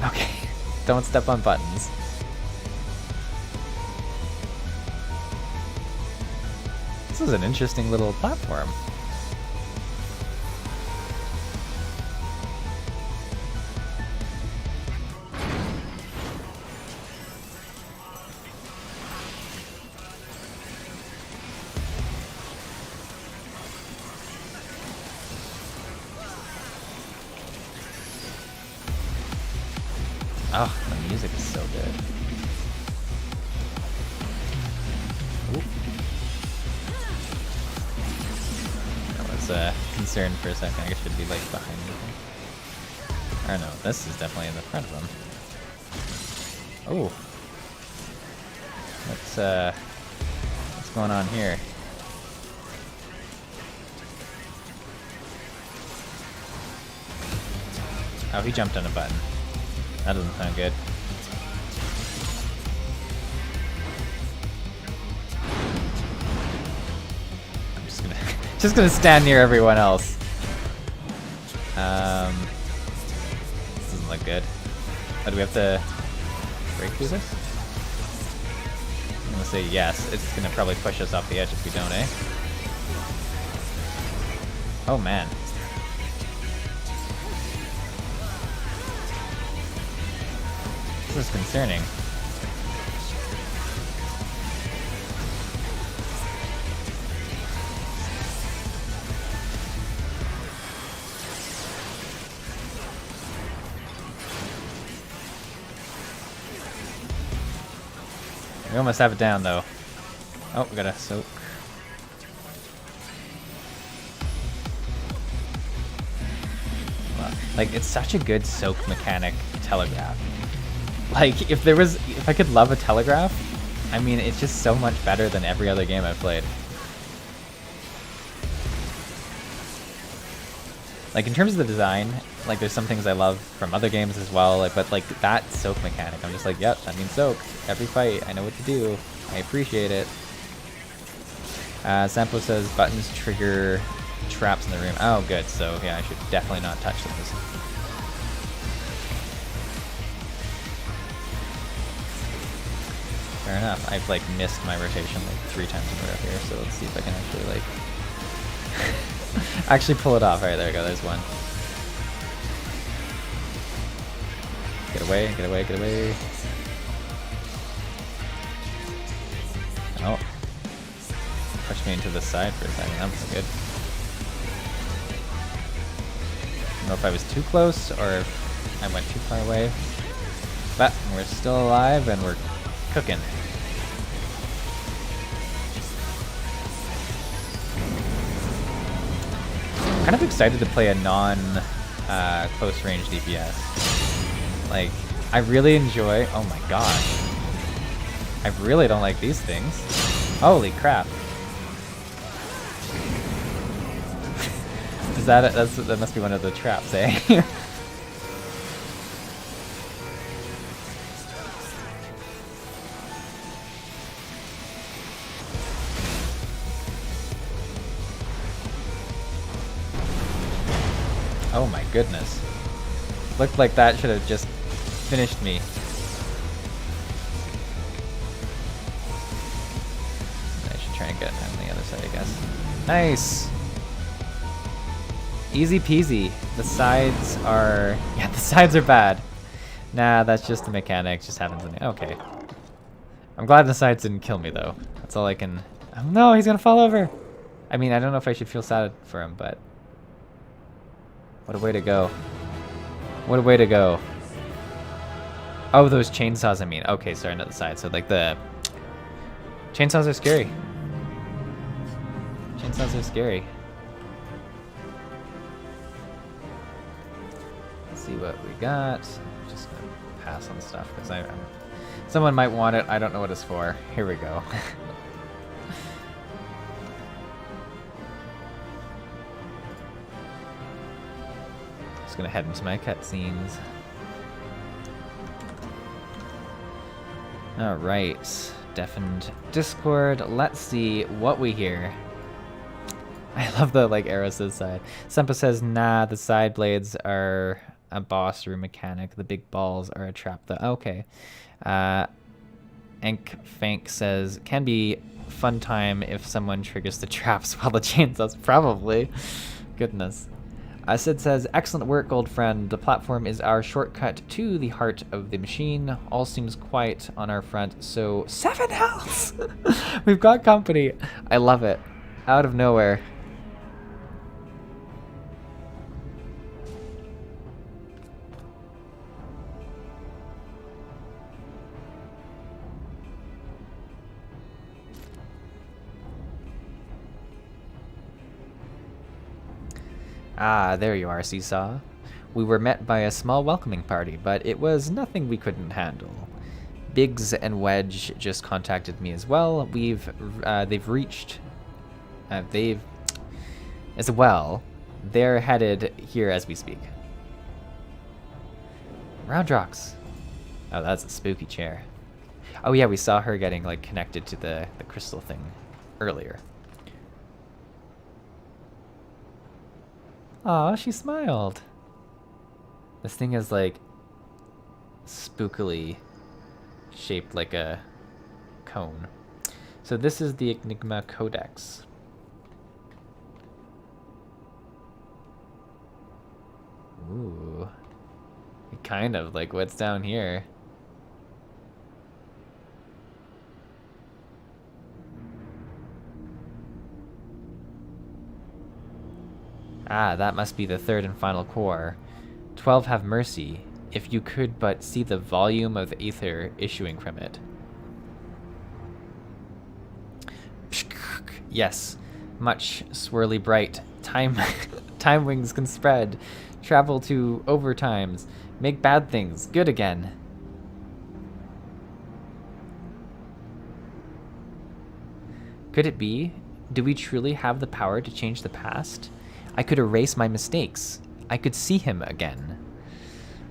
Okay, don't step on buttons. This is an interesting little platform. Oh, the music is so good. Ooh. I was concerned for a second. I guess it should be like behind me. Or no, this is definitely in the front of them. Oh. What's going on here? Oh, he jumped on a button. That doesn't sound good. I'm just gonna stand near everyone else. This doesn't look good. Oh, do we have to break through this? I'm gonna say yes. It's gonna probably push us off the edge if we don't, eh? Oh man. This is concerning. We almost have it down though. Oh, we gotta soak. Wow. Like, it's such a good soak mechanic, telegraph. Like, if I could love a telegraph, I mean, it's just so much better than every other game I've played. Like, in terms of the design, like, there's some things I love from other games as well, like, but, like, that soak mechanic, I'm just like, yep, that means soak. Every fight, I know what to do. I appreciate it. Sampo says, buttons trigger traps in the room. Oh, good, so, yeah, I should definitely not touch those. Fair enough. I've like missed my rotation like 3 times in a row here, so let's see if I can actually like actually pull it off. Alright, there we go, there's one. Get away, get away, get away. Oh. Pushed me into the side for a second, that was good. I don't know if I was too close or if I went too far away. But we're still alive and we're cooking. I'm kind of excited to play a non-close range DPS. Like, I really enjoy... Oh my gosh. I really don't like these things. Holy crap. Is that... that must be one of the traps, eh? Oh my goodness. Looked like that should have just finished me. I should try and get on the other side, I guess. Nice! Easy peasy. The sides are... Yeah, the sides are bad. Nah, that's just the mechanic. Just happens in... Okay. I'm glad the sides didn't kill me, though. That's all I can... Oh, no, he's gonna fall over! I mean, I don't know if I should feel sad for him, but... What a way to go. What a way to go. Oh, those chainsaws, I mean. Okay, sorry, not the side. So, like, the... Chainsaws are scary. Chainsaws are scary. Let's see what we got. Just gonna pass on stuff, because someone might want it. I don't know what it's for. Here we go. Just gonna head into my cutscenes. Alright. Deafened Discord. Let's see what we hear. I love the like arrows to the side. Sempa says, nah, the side blades are a boss room mechanic. The big balls are a trap though. Okay. Fank says, can be fun time if someone triggers the traps while the chainsaws. Probably. Goodness. Sid says, excellent work, old friend. The platform is our shortcut to the heart of the machine. All seems quiet on our front, so 7 health! We've got company. I love it. Out of nowhere. Ah, there you are, Seesaw. We were met by a small welcoming party, but it was nothing we couldn't handle. Biggs and Wedge just contacted me as well. They've reached... as well. They're headed here as we speak. Roundrocks. Oh, that's a spooky chair. Oh yeah, we saw her getting like connected to the crystal thing earlier. Aw, she smiled. This thing is like spookily shaped like a cone. So this is the Enigma Codex. Ooh. Kind of like what's down here. Ah, that must be the third and final core. 12 have mercy, if you could but see the volume of the ether issuing from it. Yes, much swirly bright. Time wings can spread, travel to overtimes, make bad things good again. Could it be? Do we truly have the power to change the past? I could erase my mistakes. I could see him again.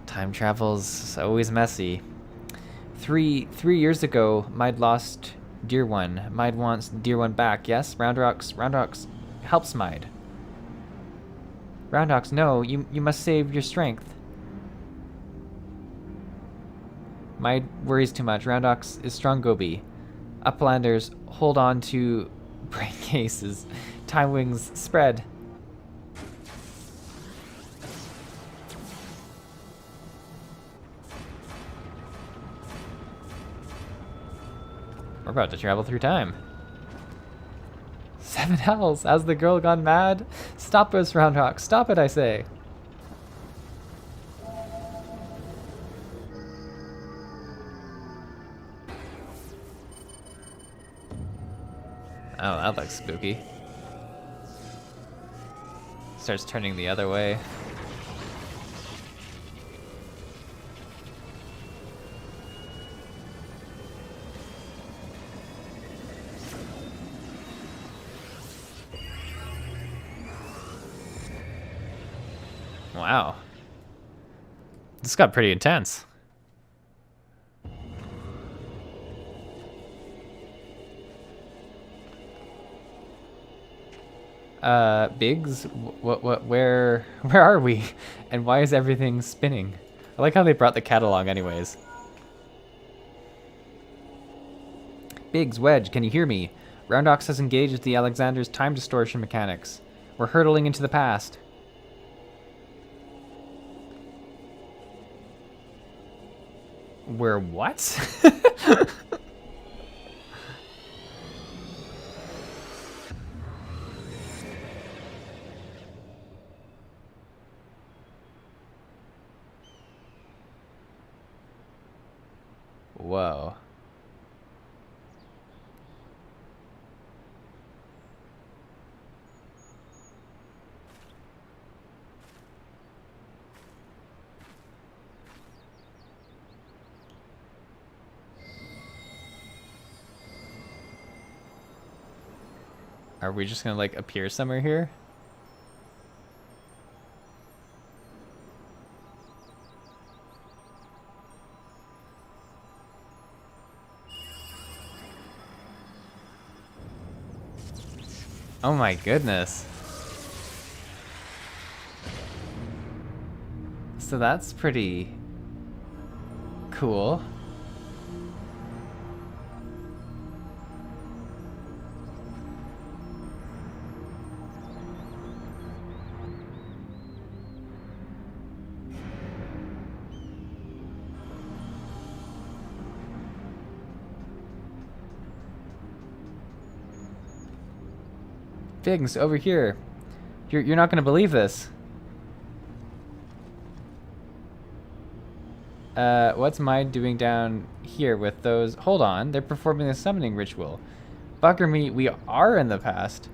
Time travel's always messy. Three years ago, I'd lost dear one. Mide wants dear one back. Yes, Roundrocks helps Mide. Roundrocks, no, you must save your strength. Mide worries too much. Roundrocks is strong, Gobi. Uplanders, hold on to brain cases. Time wings spread. We're about to travel through time. 7 hells. Has the girl gone mad? Stop us, Roundrock. Stop it, I say. Oh, that looks spooky. Starts turning the other way. Wow. This got pretty intense. Biggs, where are we? And why is everything spinning? I like how they brought the catalog anyways. Biggs, Wedge, can you hear me? Roundox has engaged with the Alexander's time distortion mechanics. We're hurtling into the past. We're what? Whoa. Are we just gonna like appear somewhere here? Oh my goodness. So that's pretty cool. Figs, over here. You're not gonna believe this. What's Mine doing down here with those? Hold on, they're performing a summoning ritual. Bugger me, we are in the past.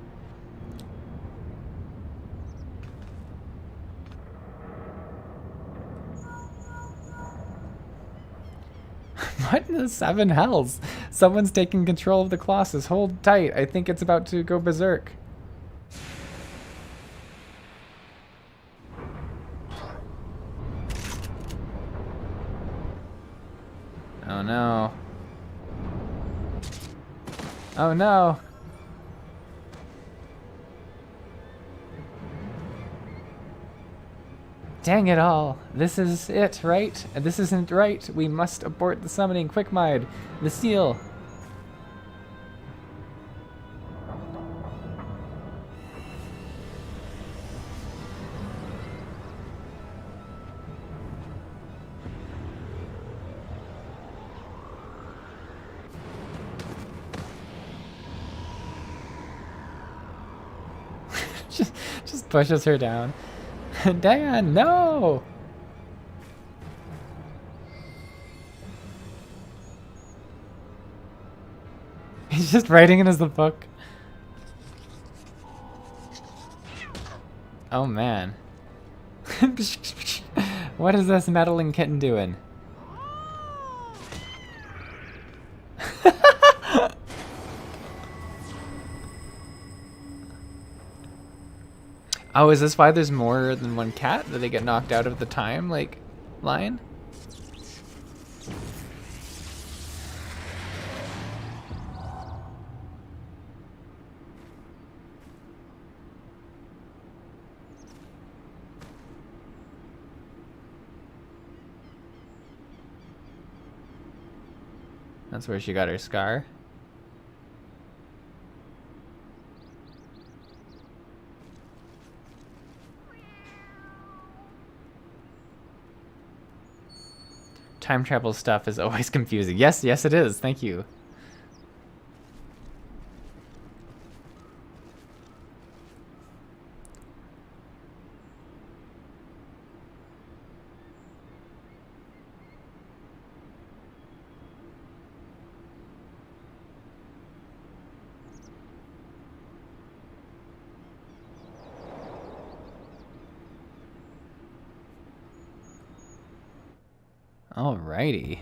What in the seven hells? Someone's taking control of the Colossus. Hold tight, I think it's about to go berserk. Oh no. Oh no. Dang it all. This is it, right? This isn't right. We must abort the summoning. Quick, Mide. The seal. just pushes her down. Dan, no! He's just writing it as the book. Oh man. What is this meddling kitten doing? Oh, is this why there's more than one cat? That they get knocked out of the time, like, line? That's where she got her scar. Time travel stuff is always confusing. Yes, yes it is. Thank you. Alrighty.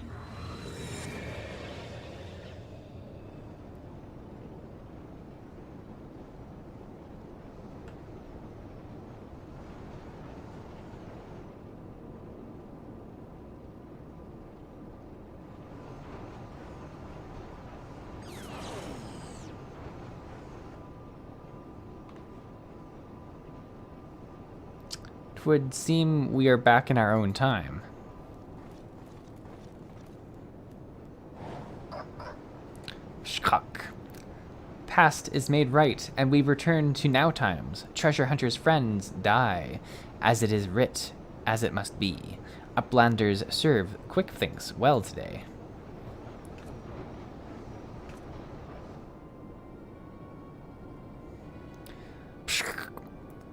It would seem we are back in our own time. past is made right, and we return to now times. Treasure hunters' friends die, as it is writ, as it must be. Uplanders serve quick things well today.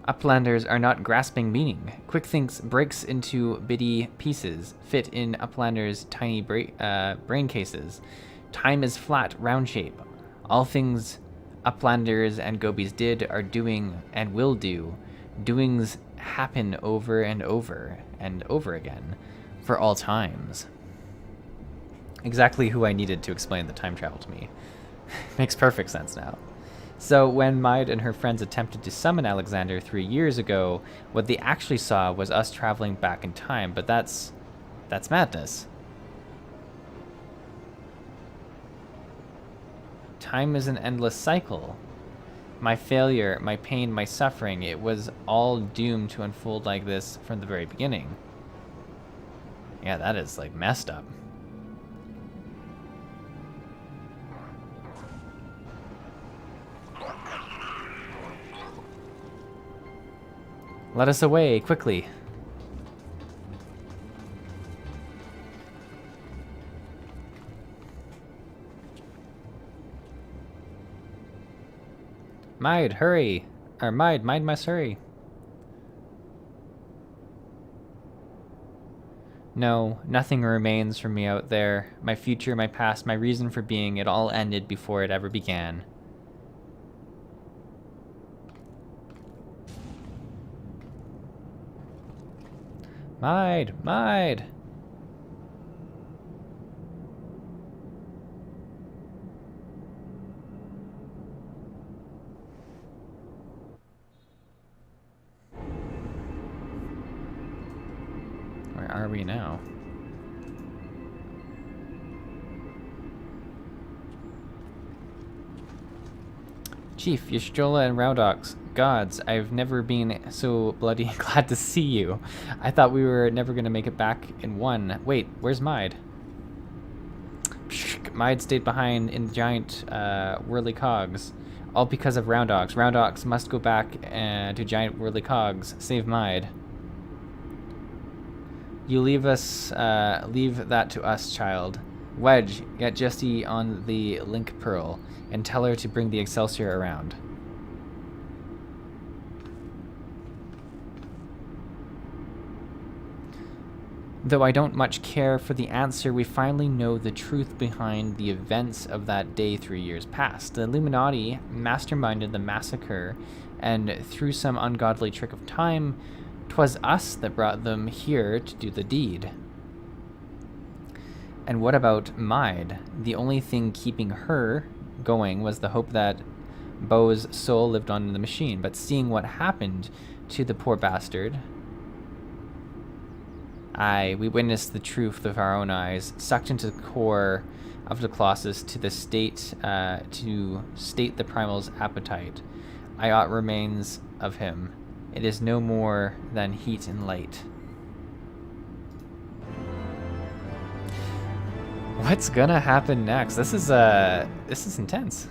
Uplanders are not grasping meaning. Quick Thinks breaks into bitty pieces, fit in Uplanders' tiny brain cases. Time is flat, round shape. All things Uplanders and Gobies did, are doing, and will do. Doings happen over and over and over again, for all times. Exactly who I needed to explain the time travel to me. Makes perfect sense now. So when Maid and her friends attempted to summon Alexander 3 years ago, what they actually saw was us traveling back in time, but that's madness. Time is an endless cycle. My failure, my pain, my suffering, it was all doomed to unfold like this from the very beginning. Yeah, that is like messed up. Let us away, quickly. Maid, hurry! Or Maid must hurry. No, nothing remains for me out there. My future, my past, my reason for being, it all ended before it ever began. Maid! Where are we now? Chief, Yashjola and Raudox, gods, I've never been so bloody glad to see you. I thought we were never going to make it back in one. Wait, where's Maid? Maid stayed behind in the giant whirly cogs. All because of Roundox. Roundox must go back to giant whirly cogs. Save Maid. You leave that to us, child. Wedge, get Jessie on the link pearl and tell her to bring the Excelsior around. Though I don't much care for the answer, we finally know the truth behind the events of that day 3 years past. The Illuminati masterminded the massacre, and through some ungodly trick of time, 'twas us that brought them here to do the deed. And what about Maid? The only thing keeping her going was the hope that Beau's soul lived on in the machine, but seeing what happened to the poor bastard, we witnessed the truth with our own eyes, sucked into the core of the Colossus to state the primal's appetite. Iot remains of him. It is no more than heat and light. What's gonna happen next? This is intense.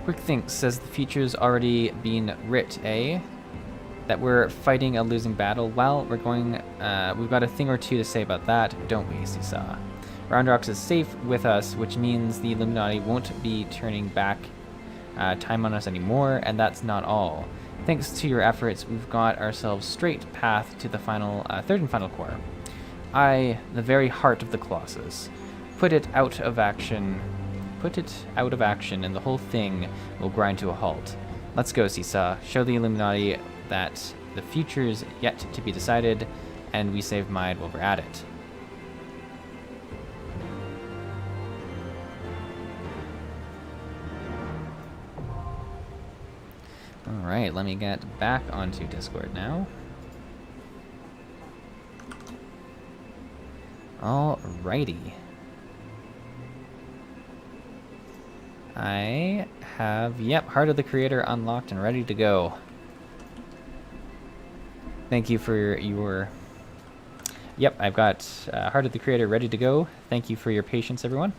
Quick Think says the future's already been writ, eh? That we're fighting a losing battle. Well, we've got a thing or two to say about that, don't we, Seesaw? Roundrox is safe with us, which means the Illuminati won't be turning back time on us anymore, and that's not all. Thanks to your efforts, we've got ourselves straight path to the final, third and final core. The very heart of the Colossus. Put it out of action, and the whole thing will grind to a halt. Let's go, Seesaw. Show the Illuminati that the future's yet to be decided, and we save Maid while we're at it. Alright, let me get back onto Discord now. Alrighty. I have, Heart of the Creator unlocked and ready to go. Thank you for your... Yep, I've got Heart of the Creator ready to go. Thank you for your patience, everyone.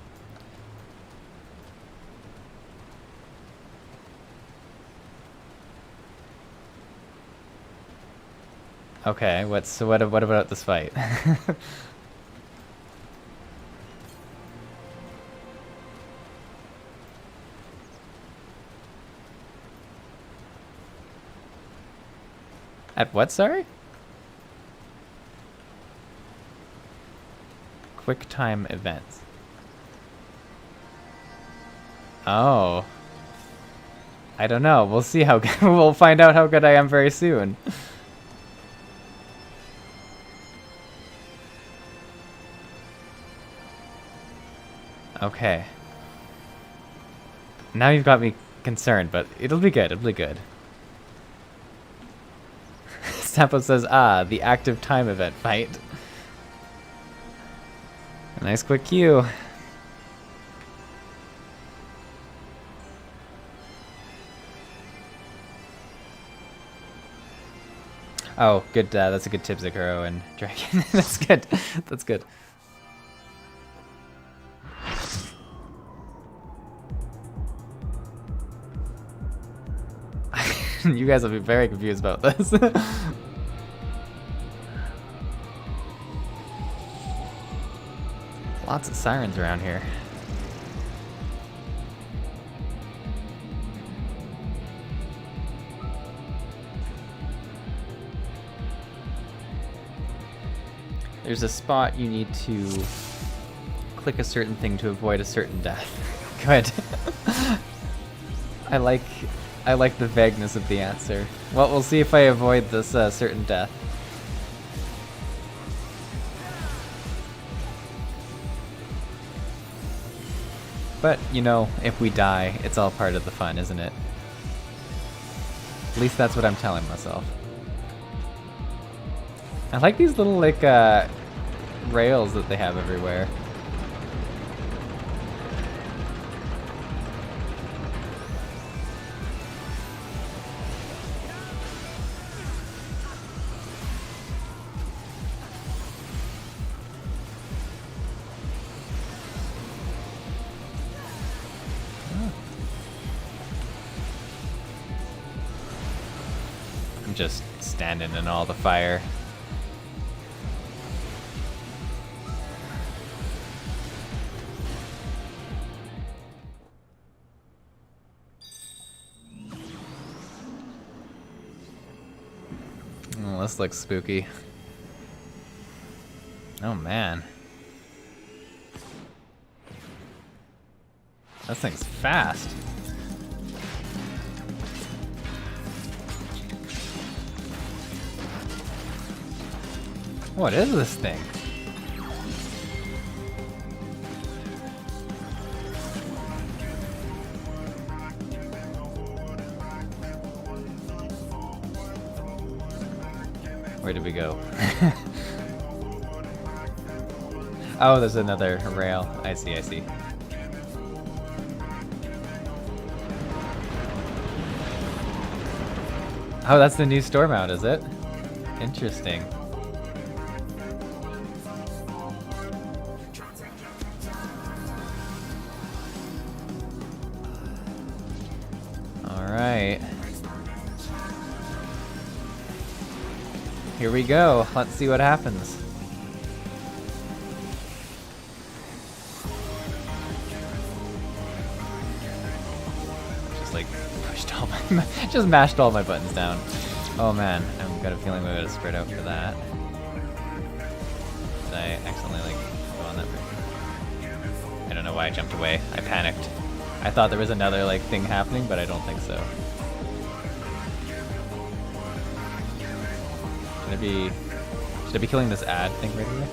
Okay, what about this fight? At what, sorry? Quick time events. Oh. I don't know. We'll see how good we'll find out how good I am very soon. Okay. Now you've got me concerned, but it'll be good. It'll be good. Sampo says, the active time event fight. A nice quick cue. Oh, good. That's a good tip, Zakuro and Dragon. That's good. That's good. You guys will be very confused about this. Lots of sirens around here. There's a spot you need to click a certain thing to avoid a certain death. Good. I like the vagueness of the answer. Well, we'll see if I avoid this certain death. But, you know, if we die, it's all part of the fun, isn't it? At least that's what I'm telling myself. I like these little, like, rails that they have everywhere. I'm just standing in all the fire. Oh, this looks spooky. Oh man. That thing's fast. What is this thing? Where did we go? Oh, there's another rail. I see, I see. Oh, that's the new store mount, is it? Interesting. Alright. Here we go. Let's see what happens. Just like pushed all my just mashed all my buttons down. Oh man, I've got a feeling we gotta spread out for that. Did I accidentally like go on that bridge? I don't know why I jumped away. I panicked. I thought there was another like thing happening, but I don't think so. Should I be killing this ad thing right away?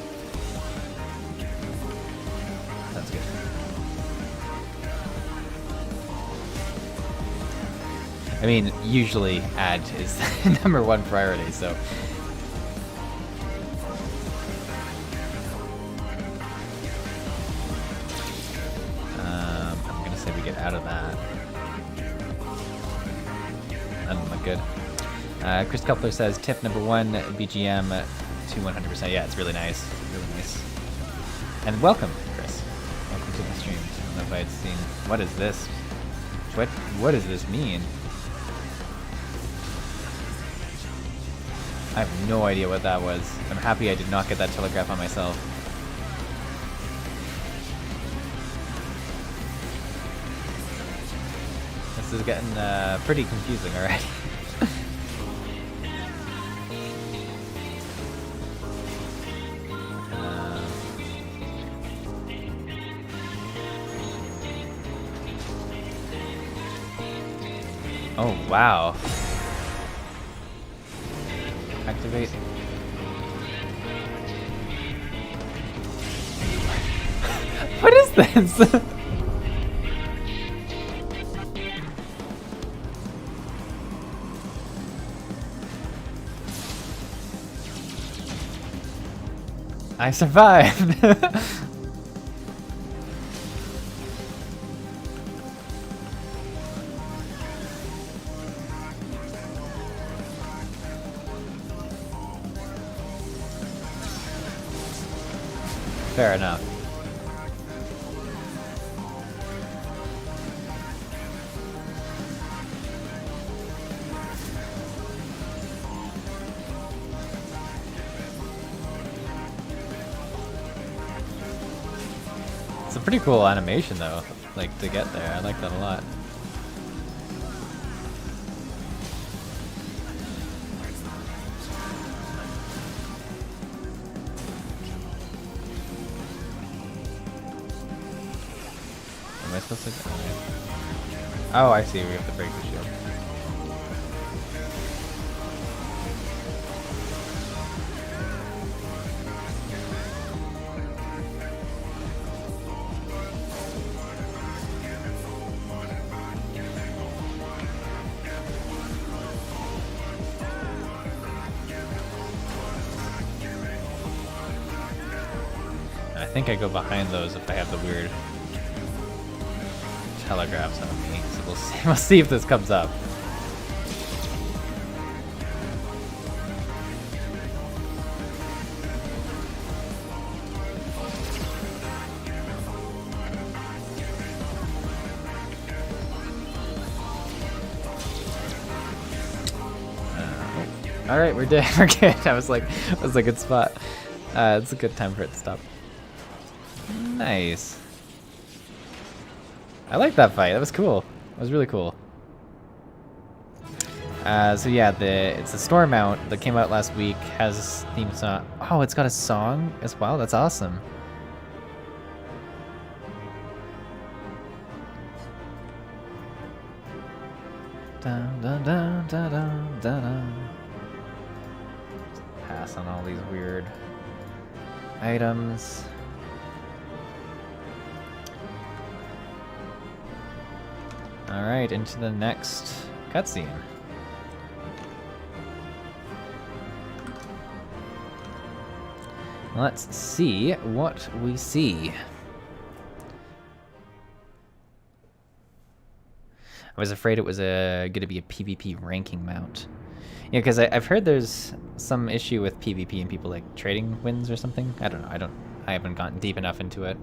That's good. I mean, usually ad is #1 priority, so. I'm gonna say we get out of that. That doesn't look good. Chris Kepler says, tip number 1, BGM to 100%. Yeah, it's really nice. Really nice. And welcome, Chris. Welcome to the stream. I don't know if I had seen... What is this? What does this mean? I have no idea what that was. I'm happy I did not get that telegraph on myself. This is getting pretty confusing already. Oh, wow. Activate. What is this? I survived. Fair enough. It's a pretty cool animation though, like to get there. I like that a lot. Am I supposed to go? Oh, I see. We have to break the shield. I think I go behind those if I have the weird telegraphs on me, so we'll see. We'll see if this comes up. All right, we're dead. We're good. I was like, a good spot. It's a good time for it to stop. Nice. I like that fight. That was cool. That was really cool. So yeah, it's a store mount that came out last week. Has theme song. Oh, it's got a song as well. That's awesome. Dun, dun, dun, dun, dun, dun, dun. Pass on all these weird items. Alright, into the next cutscene. Let's see what we see. I was afraid it was going to be a PvP ranking mount. Yeah, because I've heard there's some issue with PvP and people like trading wins or something. I don't know. I haven't gotten deep enough into it.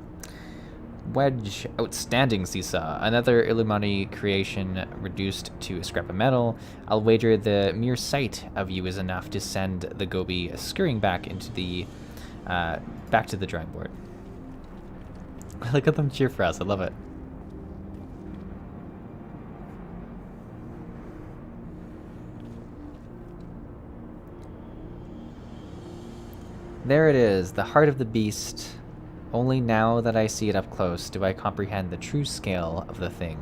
Wedge, outstanding seesaw. Another Illuminati creation reduced to a scrap of metal. I'll wager the mere sight of you is enough to send the Gobi scurrying back into the back to the drawing board. Look at them cheer for us. I love it. There it is, the heart of the beast. Only now that I see it up close do I comprehend the true scale of the thing.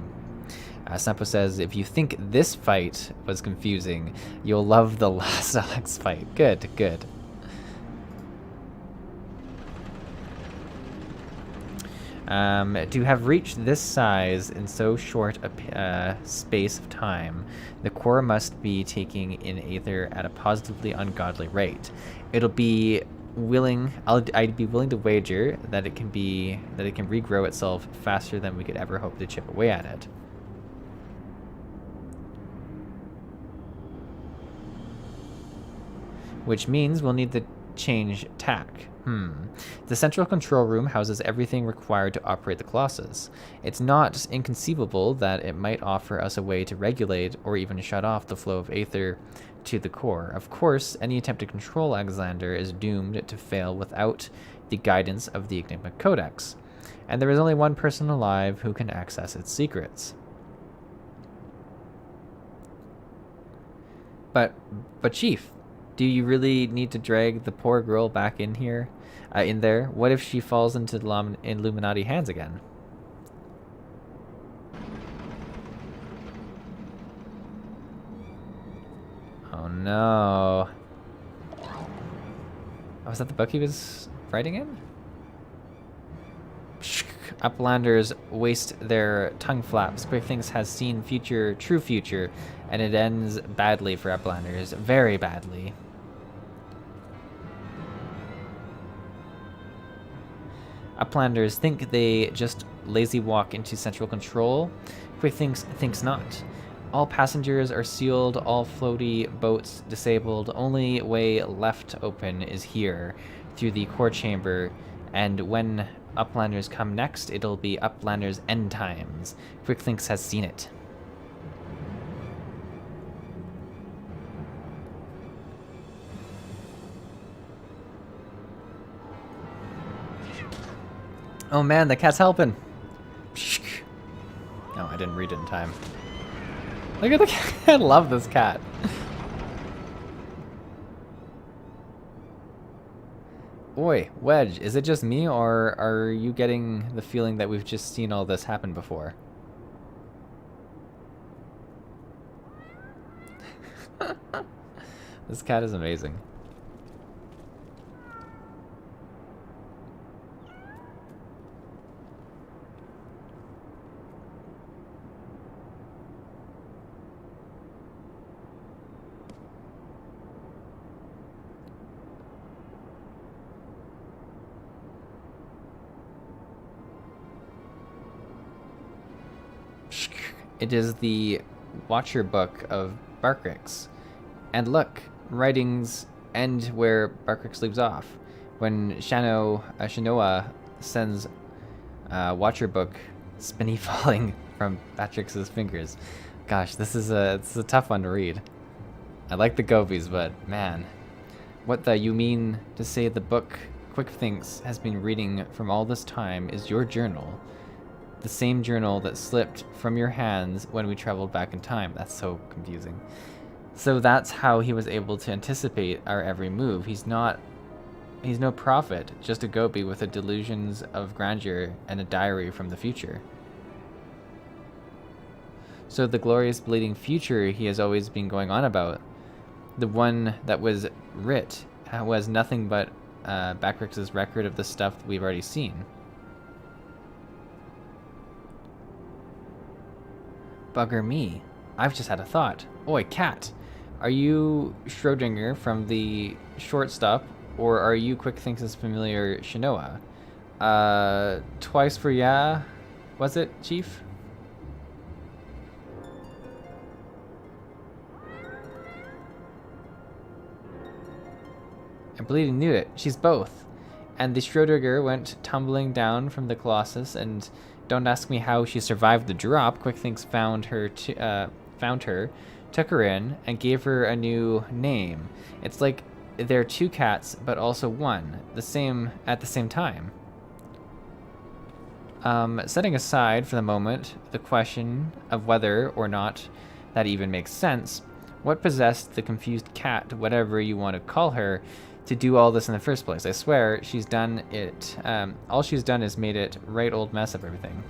Sampo says, if you think this fight was confusing, you'll love the last Alex fight. Good, good. To have reached this size in so short a space of time, the core must be taking in aether at a positively ungodly rate. It'll be willing. I'd be willing to wager that it can regrow itself faster than we could ever hope to chip away at it. which means we'll need to change tack. The central control room houses everything required to operate the Colossus. It's not inconceivable that it might offer us a way to regulate or even shut off the flow of aether to the core. Of course, any attempt to control Alexander is doomed to fail without the guidance of the Enigma Codex, and there is only one person alive who can access its secrets. But Chief, do you really need to drag the poor girl back in here? In there? What if she falls into the Illuminati hands again? Oh no. Oh, was that the book he was writing in? Uplanders waste their tongue flaps. Quickthings has seen future, true future, and it ends badly for Uplanders. Very badly. Uplanders think they just lazy walk into central control. Quickthings thinks not. All passengers are sealed, all floaty boats disabled. Only way left open is here, through the core chamber, and when Uplanders come next, it'll be Uplanders' end times. Quickthings has seen it. Oh man, the cat's helping. No, I didn't read it in time. Look at the cat. I love this cat. Oi, Wedge, is it just me, or are you getting the feeling that we've just seen all this happen before? This cat is amazing. It is the Watcher Book of Barkrix. And look, writings end where Barkrix leaves off. When Shanoa sends Watcher Book spinny falling from Patrick's fingers. Gosh, this is a tough one to read. I like the gobies, but man. What you mean to say the book Quickthings has been reading from all this time is your journal? The same journal that slipped from your hands when we traveled back in time. That's so confusing. So that's how he was able to anticipate our every move. He's no prophet, just a goby with the delusions of grandeur and a diary from the future. So the glorious bleeding future he has always been going on about, the one that was writ, was nothing but Backrix's record of the stuff we've already seen. Bugger me. I've just had a thought. Oi, cat. Are you Schrodinger from the short stop, or are you Quickthings' familiar Shanoa? Twice for yeah? Was it, Chief? I bleeding knew it. She's both. And the Schrodinger went tumbling down from the Colossus, and don't ask me how she survived the drop. Quickthings found her, took her in, and gave her a new name. It's like they're two cats, but also one, at the same time. Setting aside for the moment the question of whether or not that even makes sense, what possessed the confused cat, whatever you want to call her, to do all this in the first place? I swear she's done it. All she's done is made it right old mess of everything.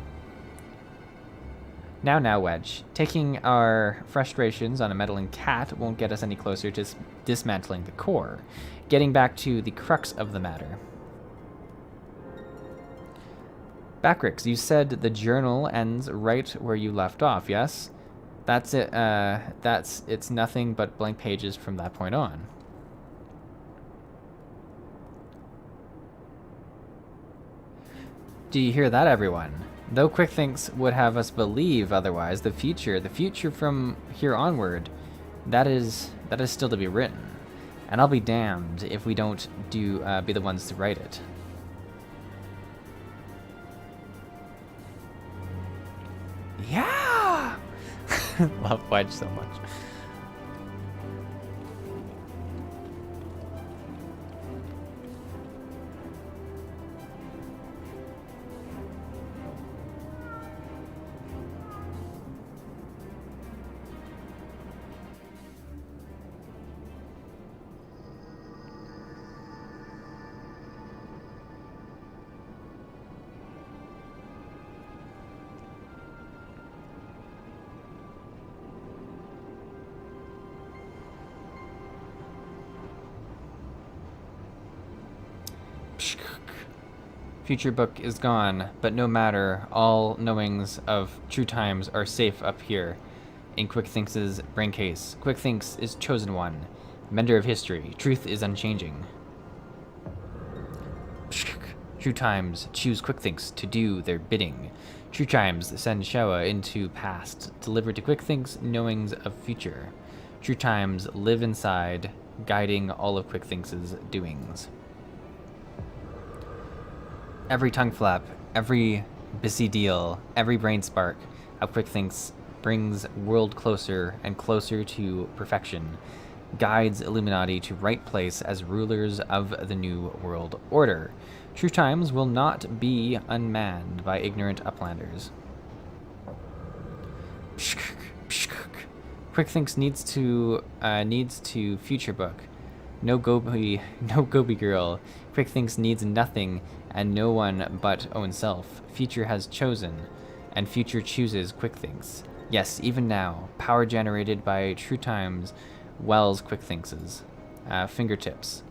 Now, Wedge. Taking our frustrations on a meddling cat won't get us any closer to dismantling the core. Getting back to the crux of the matter. Backrix, you said the journal ends right where you left off, yes? That's it. It's nothing but blank pages from that point on. Do you hear that, everyone? Though Quickthings would have us believe otherwise, the future from here onward, that is still to be written. And I'll be damned if we don't be the ones to write it. Yeah! Love Wedge so much. Future book is gone, but no matter, all knowings of true times are safe up here, in QuickThinks' brain case. QuickThinks is chosen one, mender of history. Truth is unchanging. True times choose QuickThinks to do their bidding. True times send Showa into past, delivered to QuickThinks knowings of future. True times live inside, guiding all of QuickThinks' doings. Every tongue flap, every busy deal, every brain spark of QuickThinks brings world closer and closer to perfection, guides Illuminati to right place as rulers of the new world order. True times will not be unmanned by ignorant uplanders. QuickThinks needs to future book. No Gobi girl. QuickThinks needs nothing and no one but own self. Future has chosen, and future chooses QuickThinks. Yes, even now, power generated by true times wells QuickThinks' fingertips.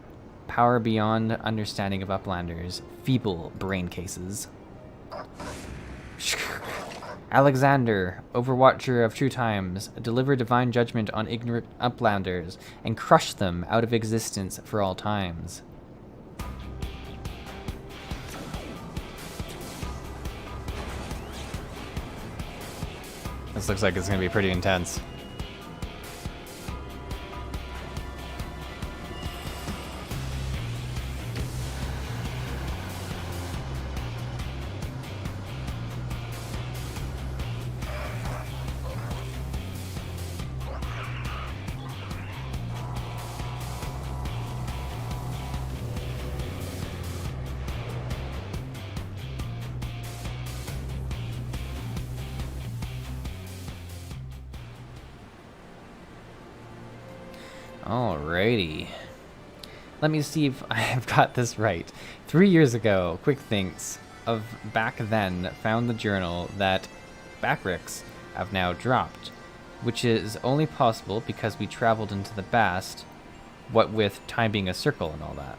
Power beyond understanding of uplanders, feeble brain cases. Alexander, Overwatcher of True Times, deliver divine judgment on ignorant uplanders and crush them out of existence for all times. This looks like it's going to be pretty intense. Alrighty. Let me see if I have got this right. 3 years ago, QuickThinks of back then found the journal that Backricks have now dropped, which is only possible because we traveled into the past, what with time being a circle and all that.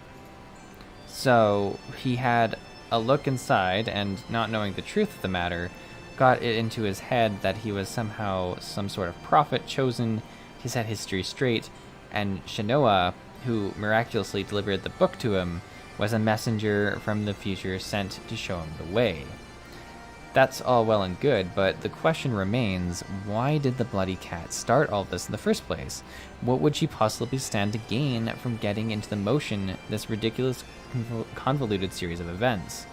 So he had a look inside and, not knowing the truth of the matter, got it into his head that he was somehow some sort of prophet chosen to set history straight, and Shinoa, who miraculously delivered the book to him, was a messenger from the future sent to show him the way. That's all well and good, but the question remains, why did the bloody cat start all this in the first place? What would she possibly stand to gain from getting into the motion this ridiculous, convoluted series of events?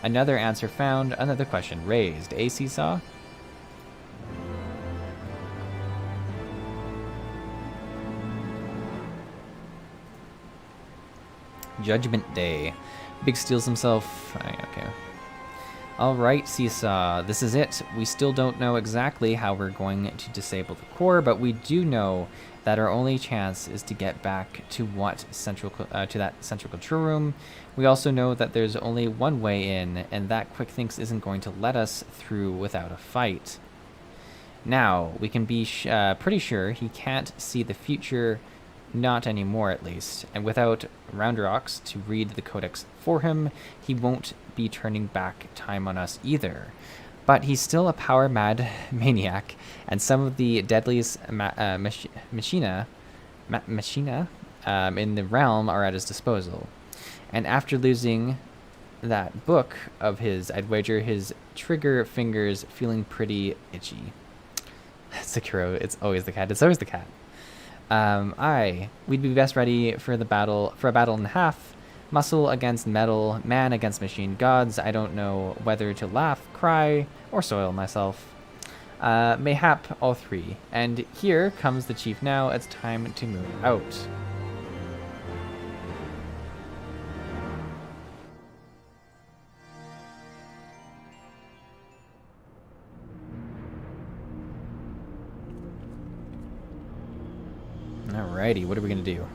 Another answer found, another question raised. Eh, Seesaw? Judgment Day. Big steals himself. Okay. Alright, Seesaw. This is it. We still don't know exactly how we're going to disable the core, but we do know that our only chance is to get back to that central control room. We also know that there's only one way in, and that QuickThinks isn't going to let us through without a fight. Now, we can be pretty sure he can't see the future. Not anymore, at least. And without Rounderox to read the codex for him, he won't be turning back time on us either. But he's still a power-mad maniac, and some of the deadliest machina in the realm are at his disposal. And after losing that book of his, I'd wager his trigger fingers feeling pretty itchy. Sekiro, it's always the cat. It's always the cat. We'd be best ready for a battle and a half. Muscle against metal, man against machine gods. I don't know whether to laugh, cry, or soil myself. Mayhap all three. And here comes the chief now. It's time to move out. Alrighty, what are we gonna do?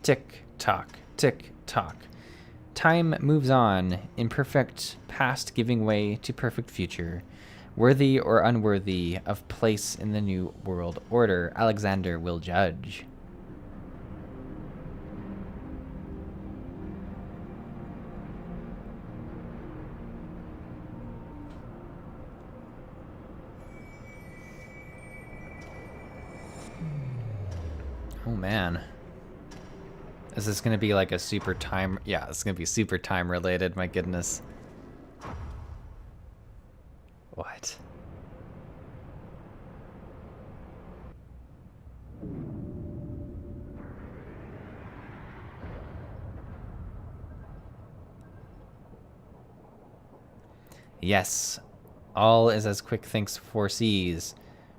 Tick tock, tick tock. Time moves on, imperfect past giving way to perfect future. Worthy or unworthy of place in the new world order, Alexander will judge. Oh man. Is this gonna be like a super time? Yeah, it's gonna be super time related, my goodness. What? Yes, all is as quick thinks foresees.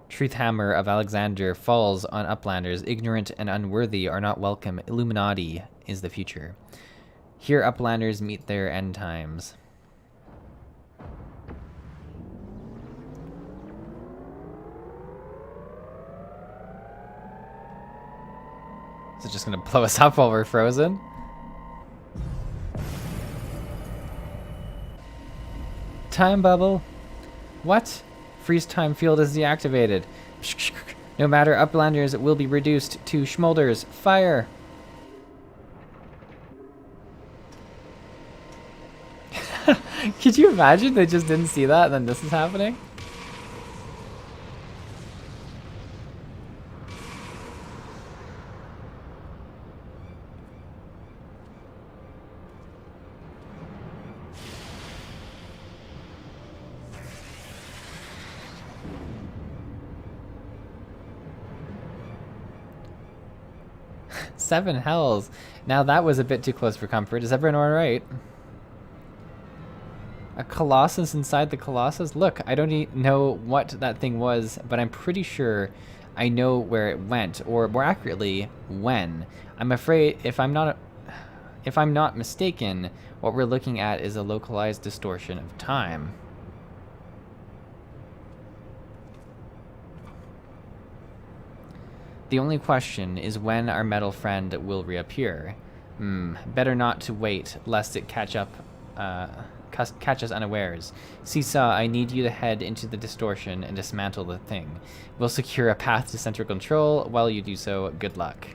Truth hammer of Alexander falls on uplanders. Ignorant and unworthy are not welcome. Illuminati is the future. Here uplanders meet their end times. Is it just gonna blow us up while we're frozen? Time bubble? What? Freeze time field is deactivated. No matter uplanders will be reduced to schmolders. Fire! Could you imagine they just didn't see that and then this is happening? Seven hells. Now that was a bit too close for comfort. Is everyone alright? A Colossus inside the Colossus? Look, I don't know what that thing was, but I'm pretty sure I know where it went, or more accurately, when. I'm afraid if I'm not mistaken, what we're looking at is a localized distortion of time. The only question is when our metal friend will reappear. Better not to wait, lest it catch us unawares. Seesaw, I need you to head into the distortion and dismantle the thing. We'll secure a path to central control. While you do so, good luck.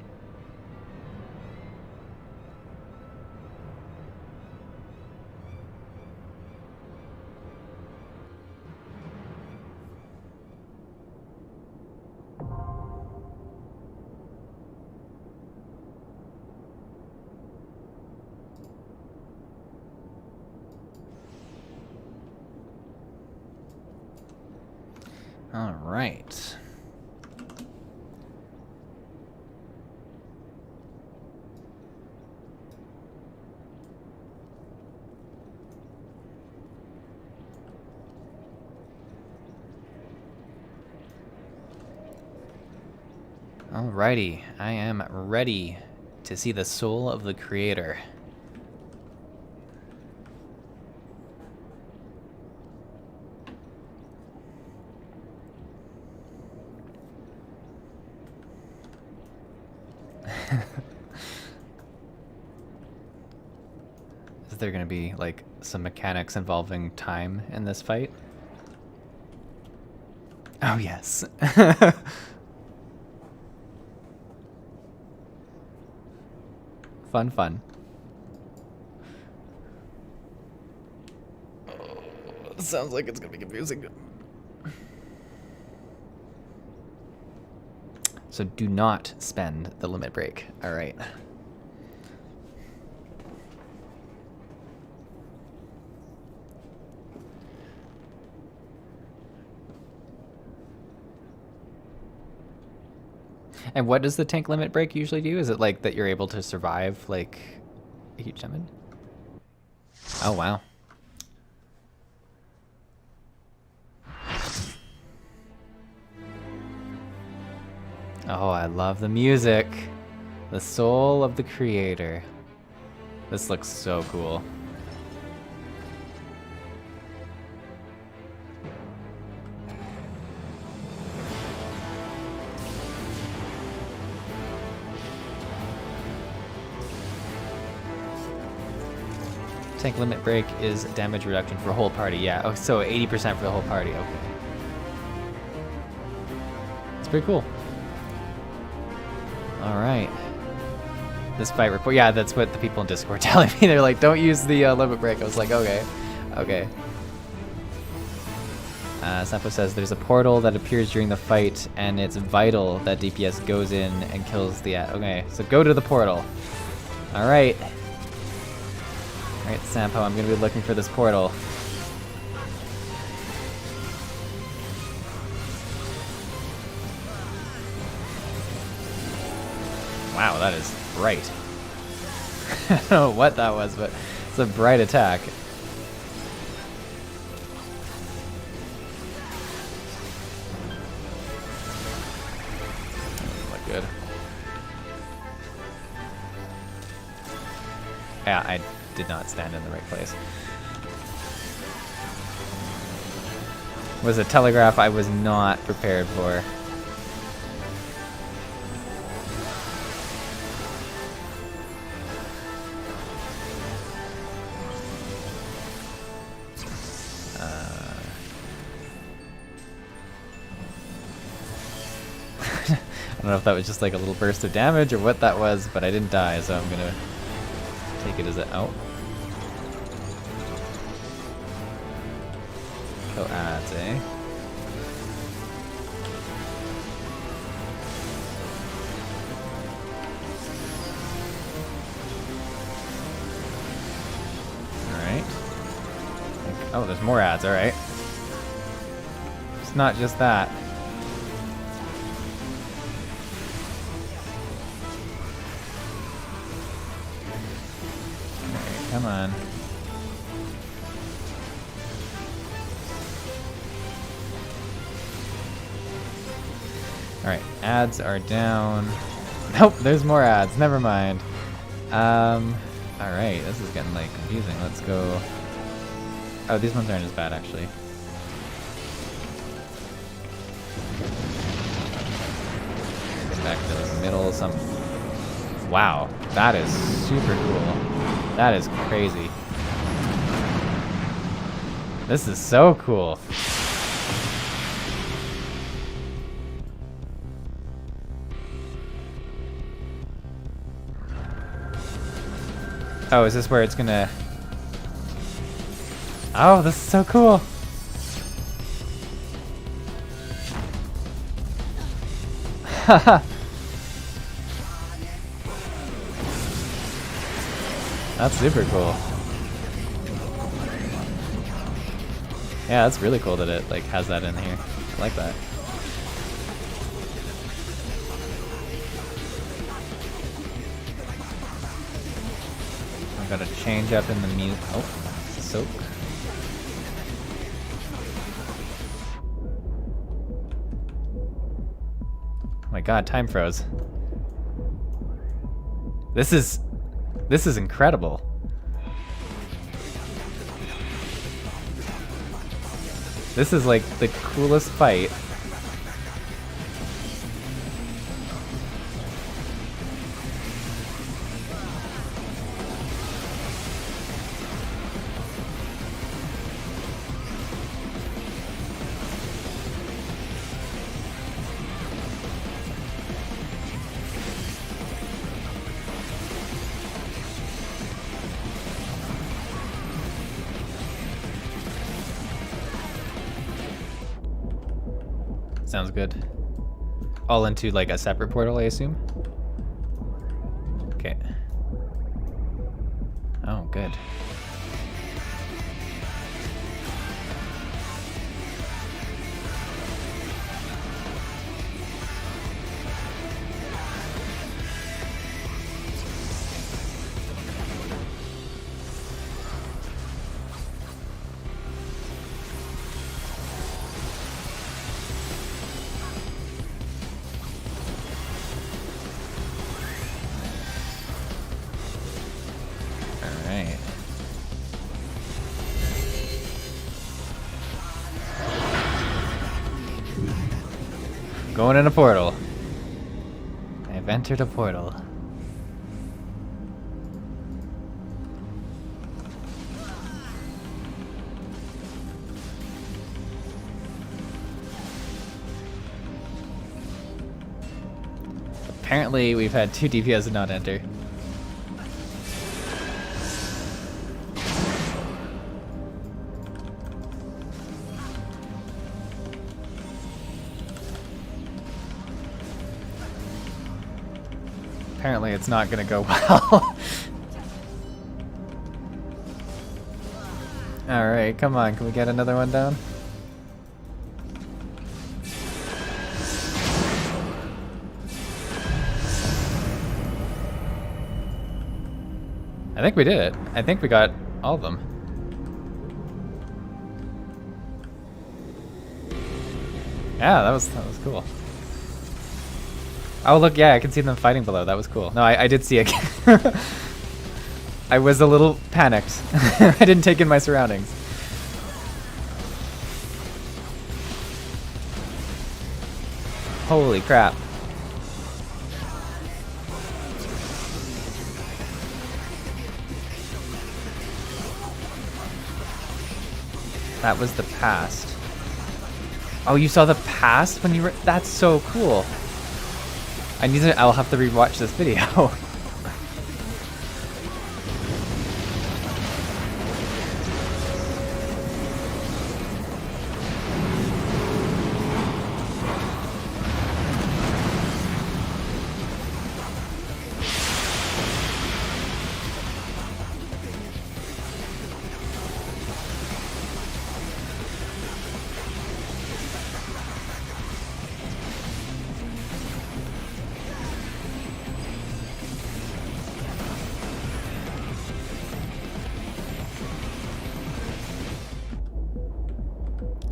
All right. Alrighty, I am ready to see the soul of the creator. Is there going to be like some mechanics involving time in this fight? Oh yes. Fun, fun. Oh, sounds like it's gonna be confusing. So do not spend the limit break. All right. And what does the tank limit break usually do? Is it like that you're able to survive like a huge damage? Oh wow. Oh, I love the music. The soul of the creator. This looks so cool. Tank limit break is damage reduction for a whole party. Yeah, oh, so 80% for the whole party. Okay. It's pretty cool. All right. This fight report. Yeah, that's what the people in Discord telling me. They're like, don't use the limit break. I was like, okay. Okay. Sampo says there's a portal that appears during the fight, and it's vital that DPS goes in and kills the... Okay, so go to the portal. All right. Alright, Sampo, I'm gonna be looking for this portal. Wow, that is bright. I don't know what that was, but it's a bright attack. Doesn't look good. Yeah, I did not stand in the right place. Was a telegraph I was not prepared for. I don't know if that was just like a little burst of damage or what that was, but I didn't die, so I'm gonna take it as a... Oh. Kill ads, eh? Alright. Oh, there's more ads, alright. It's not just that. Alright, come on. Alright, ads are down. Nope, there's more ads. Never mind. Alright, this is getting like confusing. Let's go. Oh, these ones aren't as bad actually. Get back to the middle. Some. Wow, that is super cool. That is crazy. This is so cool. Oh, is this where it's gonna... Oh, this is so cool! Haha! That's super cool. Yeah, that's really cool that it like has that in here. I like that. Got a change up in the mute. Oh, soak. Oh my god, time froze. This is incredible. This is like the coolest fight. Sounds good. All into like a separate portal, I assume? Okay. Oh, good. going in a portal. I've entered a portal. Apparently, we've had 2 DPS not enter. Apparently, it's not gonna go well. Alright, come on, can we get another one down? I think we did it. I think we got all of them. Yeah, that was cool. Oh look, yeah, I can see them fighting below. That was cool. No, I did see it. I was a little panicked. I didn't take in my surroundings. Holy crap. That was the past. Oh, you saw the past when you were... That's so cool. I'll have to rewatch this video.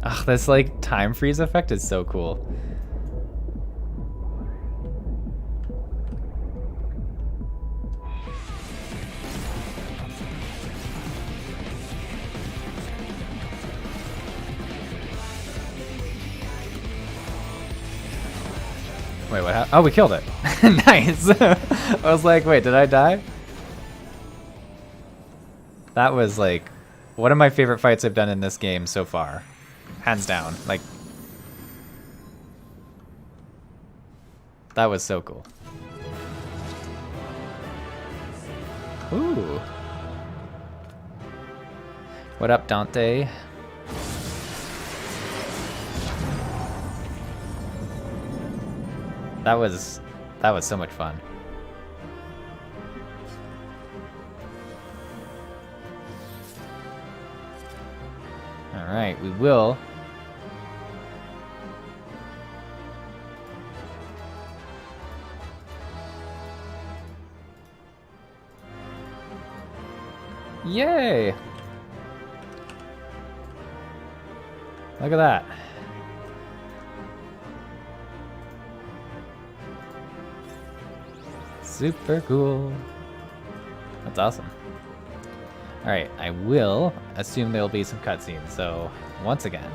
Ugh, this like time freeze effect is so cool. Wait, what happened? Oh, we killed it. Nice. I was like, wait, did I die? That was like one of my favorite fights I've done in this game so far. Hands down. Like, that was so cool. Ooh. What up, Dante? That was so much fun. All right, we will. Yay! Look at that. Super cool. That's awesome. Alright, I will assume there'll be some cutscenes, so once again,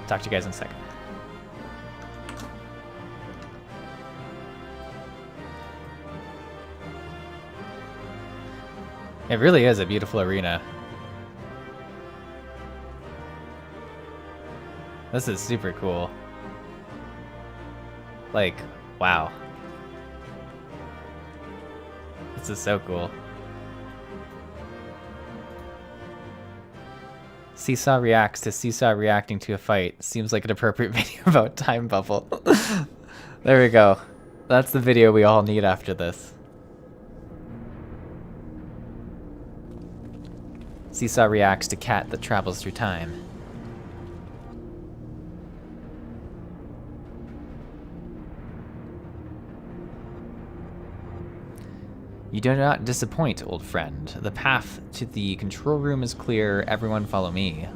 talk to you guys in a second. It really is a beautiful arena. This is super cool. Like, wow. This is so cool. Seesaw reacts to Seesaw reacting to a fight. Seems like an appropriate video about Time Bubble. There we go. That's the video we all need after this. Seesaw reacts to cat that travels through time. You do not disappoint, old friend. The path to the control room is clear. Everyone follow me.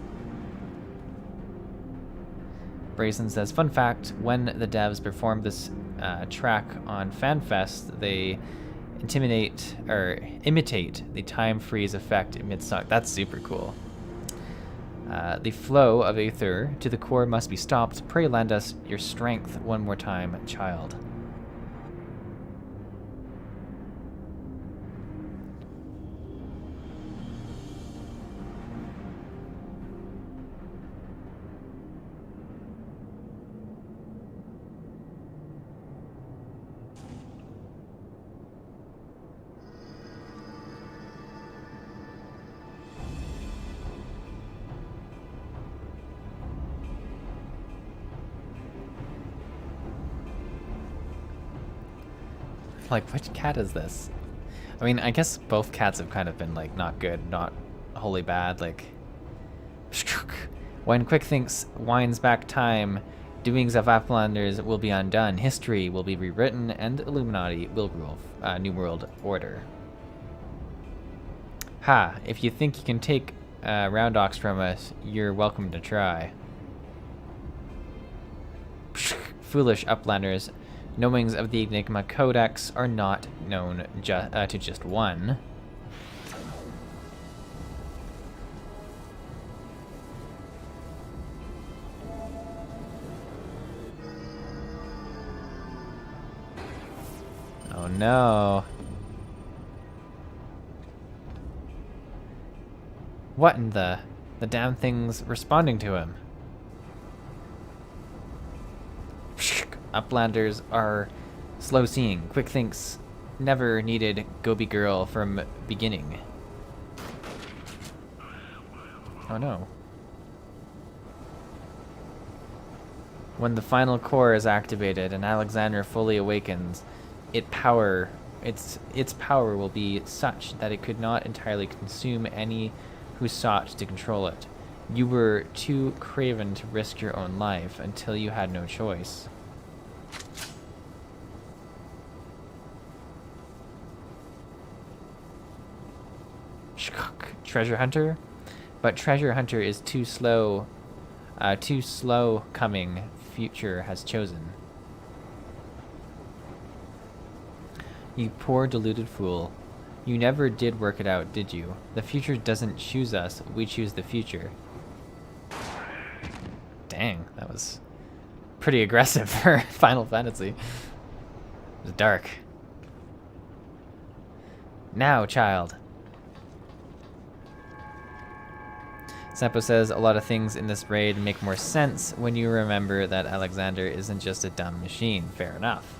Brazen says, fun fact, when the devs performed this track on FanFest, they imitate the time freeze effect mid-song. That's super cool. The flow of aether to the core must be stopped. Pray lend us your strength one more time, child. Like, which cat is this? I mean, I guess both cats have kind of been, like, not good, not wholly bad, like... When Quick Thinks winds back time, doings of Uplanders will be undone, history will be rewritten, and Illuminati will rule New World Order. Ha, if you think you can take Roundox from us, you're welcome to try. Foolish Uplanders. Knowings of the Enigma Codex are not known to just one. Oh no. What in the damn thing's responding to him? Uplanders are slow-seeing. Quick Thinks never needed Gobi Girl from beginning. Oh no. When the final core is activated and Alexander fully awakens, its power will be such that it could not entirely consume any who sought to control it. You were too craven to risk your own life until you had no choice. Treasure Hunter? But Treasure Hunter is too slow coming. Future has chosen. You poor deluded fool. You never did work it out, did you? The future doesn't choose us, we choose the future. Dang, that was pretty aggressive for Final Fantasy. It was dark. Now, child. Seppo says a lot of things in this raid make more sense when you remember that Alexander isn't just a dumb machine. Fair enough.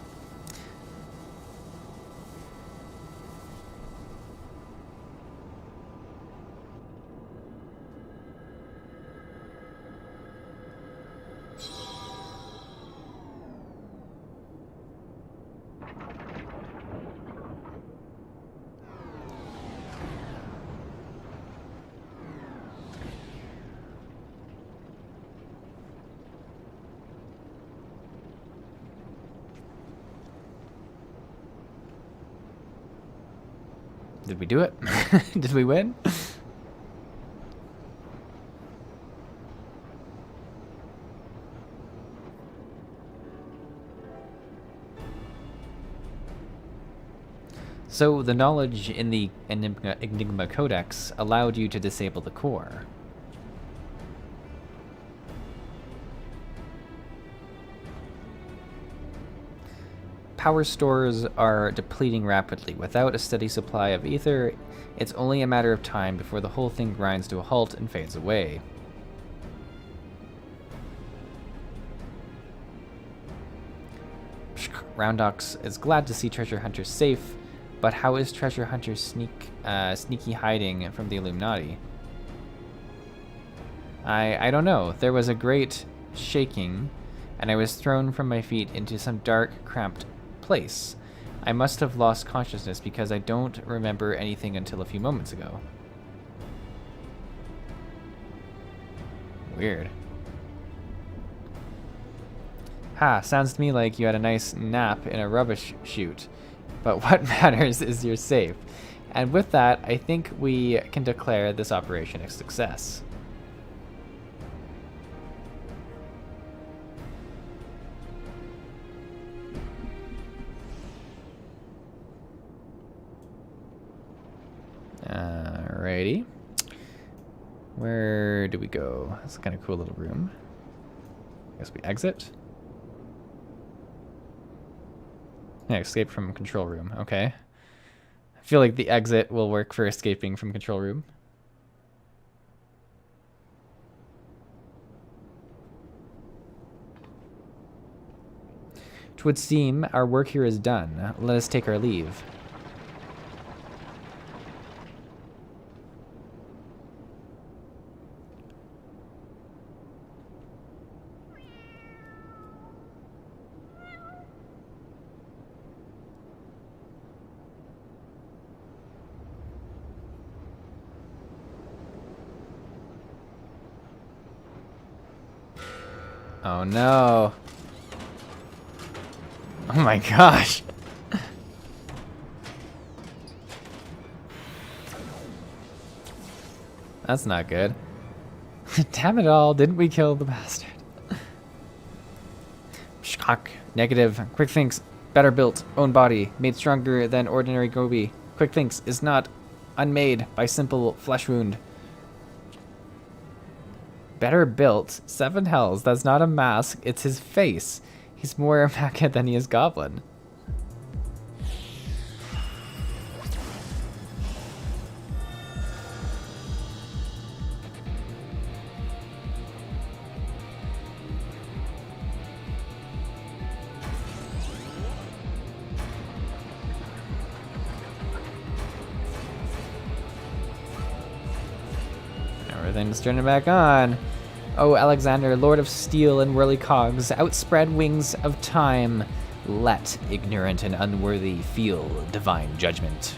Did we do it? Did we win? So the knowledge in the Enigma Codex allowed you to disable the core. Power stores are depleting rapidly. Without a steady supply of ether, it's only a matter of time before the whole thing grinds to a halt and fades away. Roundox is glad to see Treasure Hunter safe, but how is Treasure Hunter sneaky hiding from the Illuminati? I don't know. There was a great shaking, and I was thrown from my feet into some dark, cramped place. I must have lost consciousness because I don't remember anything until a few moments ago. Weird. Ha, sounds to me like you had a nice nap in a rubbish chute. But what matters is you're safe. And with that, I think we can declare this operation a success. Alrighty. Where do we go? It's a kind of cool little room. I guess we exit. Yeah, escape from control room. Okay. I feel like the exit will work for escaping from control room. It would seem our work here is done. Let us take our leave. Oh no. Oh my gosh. That's not good. Damn it all, didn't we kill the bastard? Shock. Negative. Quick Thinks. Better built. Own body. Made stronger than ordinary Gobi. Quick Thinks is not unmade by simple flesh wound. Better built. 7 hells. That's not a mask. It's his face. He's more Mecha than he is Goblin. Everything's turning back on. Oh, Alexander, Lord of Steel and whirly cogs, outspread wings of time, let ignorant and unworthy feel divine judgment.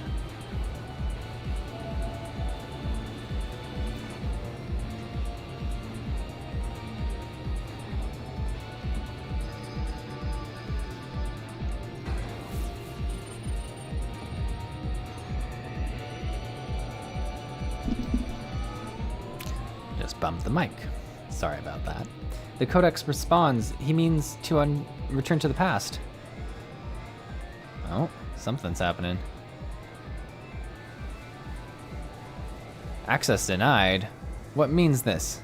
Just bumped the mic. Sorry about that. The Codex responds. He means to return to the past. Oh, something's happening. Access denied? What means this?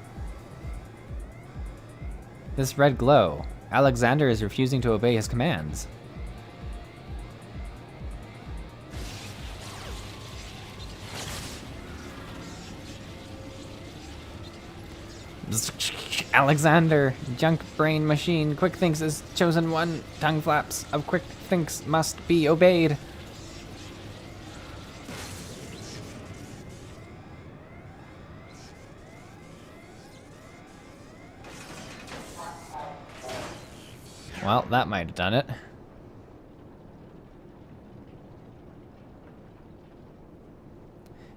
This red glow. Alexander is refusing to obey his commands. Alexander, junk brain machine, Quick Thinks is chosen one. Tongue flaps of Quick Thinks must be obeyed. Well, that might have done it.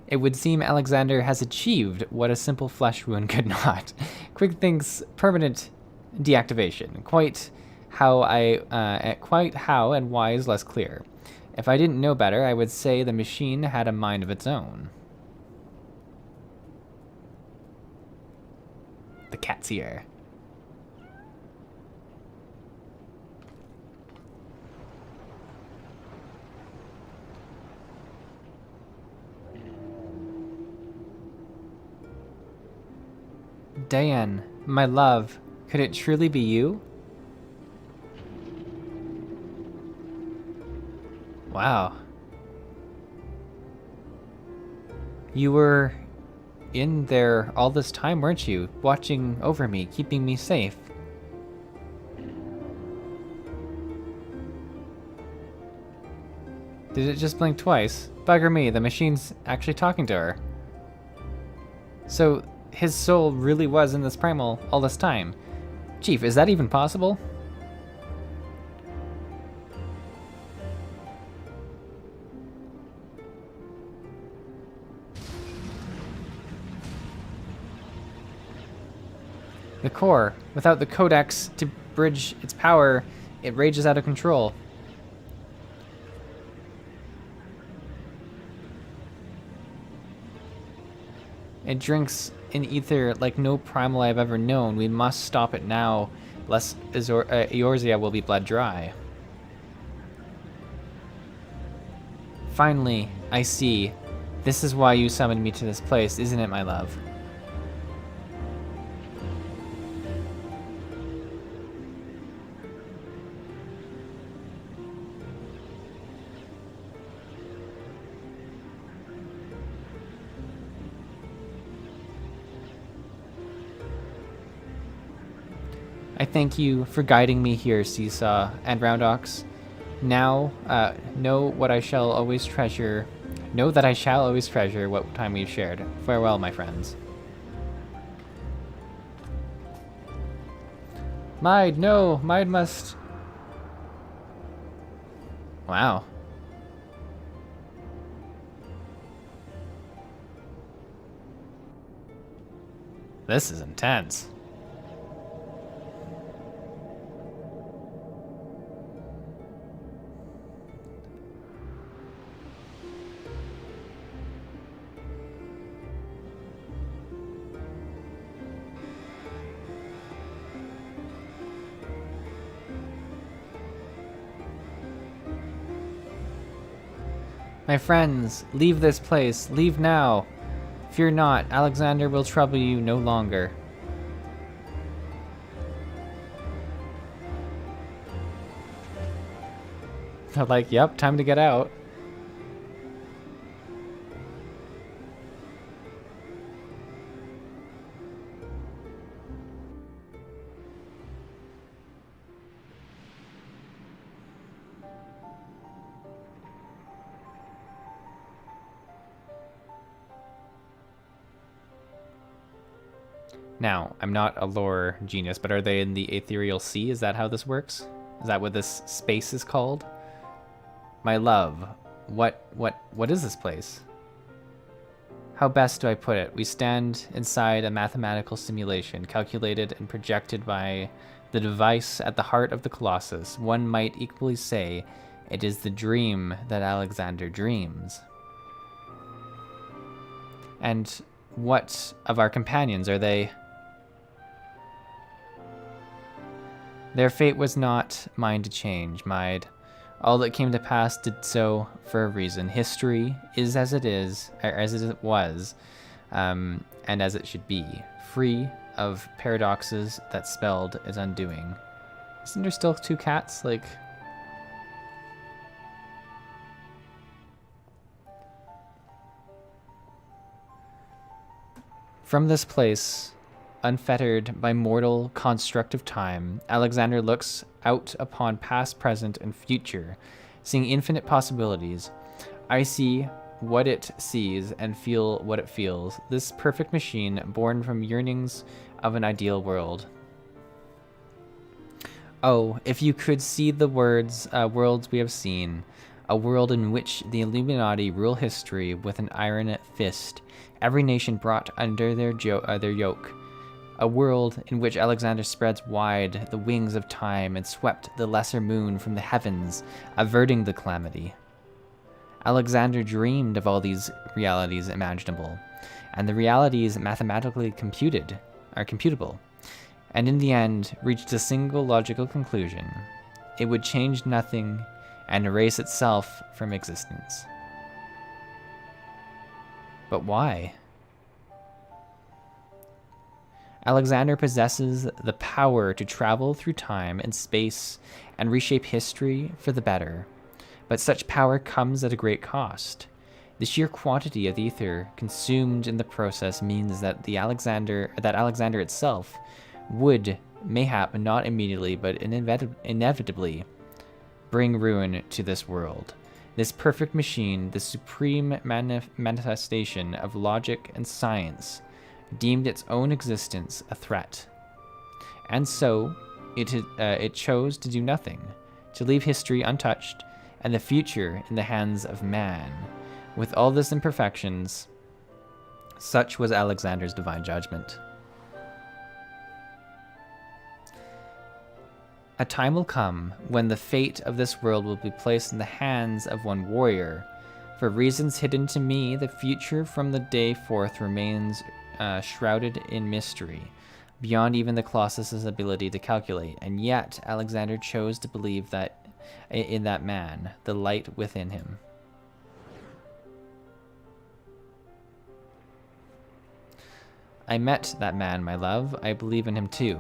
It would seem Alexander has achieved what a simple flesh wound could not. Quick Thinks permanent deactivation. Quite how and why is less clear. If I didn't know better, I would say the machine had a mind of its own. The cat's here. Diane, my love, could it truly be you? Wow. You were in there all this time, weren't you? Watching over me, keeping me safe. Did it just blink twice? Bugger me, the machine's actually talking to her. So, his soul really was in this primal all this time. Chief, is that even possible? The core, without the codex to bridge its power, it rages out of control. It drinks in ether like no primal I've ever known. We must stop it now, lest Eorzea will be bled dry. Finally, I see. This is why you summoned me to this place, isn't it, my love? thank you for guiding me here, Seesaw and Roundox. Now, know what I shall always treasure. Know that I shall always treasure what time we've shared. Farewell, my friends. Mide, no! Mide must... Wow. This is intense. My friends, leave this place. Leave now. Fear not, Alexander will trouble you no longer. Like, yep, time to get out. Now, I'm not a lore genius, but are they in the Ethereal Sea? Is that how this works? Is that what this space is called? My love, what is this place? How best do I put it? We stand inside a mathematical simulation, calculated and projected by the device at the heart of the Colossus. One might equally say it is the dream that Alexander dreams. And what of our companions? Are they... Their fate was not mine to change, Mide. All that came to pass did so for a reason. History is as it is, or as it was, and as it should be, free of paradoxes that spelled its undoing. Isn't there still two cats? Like... From this place, unfettered by mortal construct of time, Alexander looks out upon past, present, and future, seeing infinite possibilities. I see what it sees and feel what it feels. This perfect machine, born from yearnings of an ideal world. Oh, if you could see the worlds we have seen, a world in which the Illuminati rule history with an iron fist, every nation brought under their yoke. A world in which Alexander spreads wide the wings of time and swept the lesser moon from the heavens, averting the calamity. Alexander dreamed of all these realities imaginable, and the realities mathematically computable, and in the end reached a single logical conclusion. It would change nothing and erase itself from existence. But why? Alexander possesses the power to travel through time and space and reshape history for the better. But such power comes at a great cost. The sheer quantity of ether consumed in the process means that Alexander itself would, mayhap not immediately, but inevitably, bring ruin to this world. This perfect machine, the supreme manifestation of logic and science, deemed its own existence a threat. And so, it chose to do nothing, to leave history untouched, and the future in the hands of man. With all this imperfections, such was Alexander's divine judgment. A time will come when the fate of this world will be placed in the hands of one warrior. For reasons hidden to me, the future from the day forth remains shrouded in mystery, beyond even the Colossus's ability to calculate, and yet Alexander chose to believe that in that man, the light within him. I met that man, my love. I believe in him too.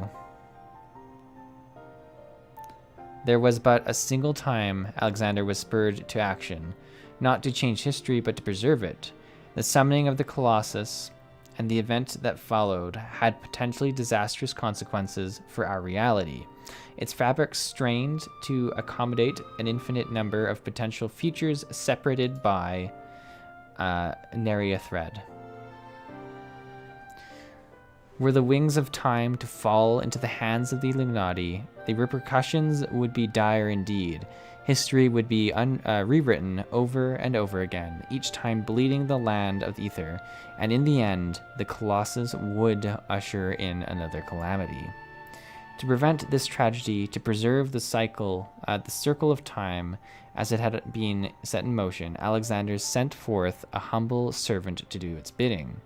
There was but a single time Alexander was spurred to action, not to change history, but to preserve it. The summoning of the Colossus and the event that followed had potentially disastrous consequences for our reality. Its fabric strained to accommodate an infinite number of potential futures separated by nary a thread. Were the wings of time to fall into the hands of the Illuminati, the repercussions would be dire indeed. History would be rewritten over and over again, each time bleeding the land of ether, and in the end, the Colossus would usher in another calamity. To prevent this tragedy, to preserve the circle of time as it had been set in motion, Alexander sent forth a humble servant to do its bidding.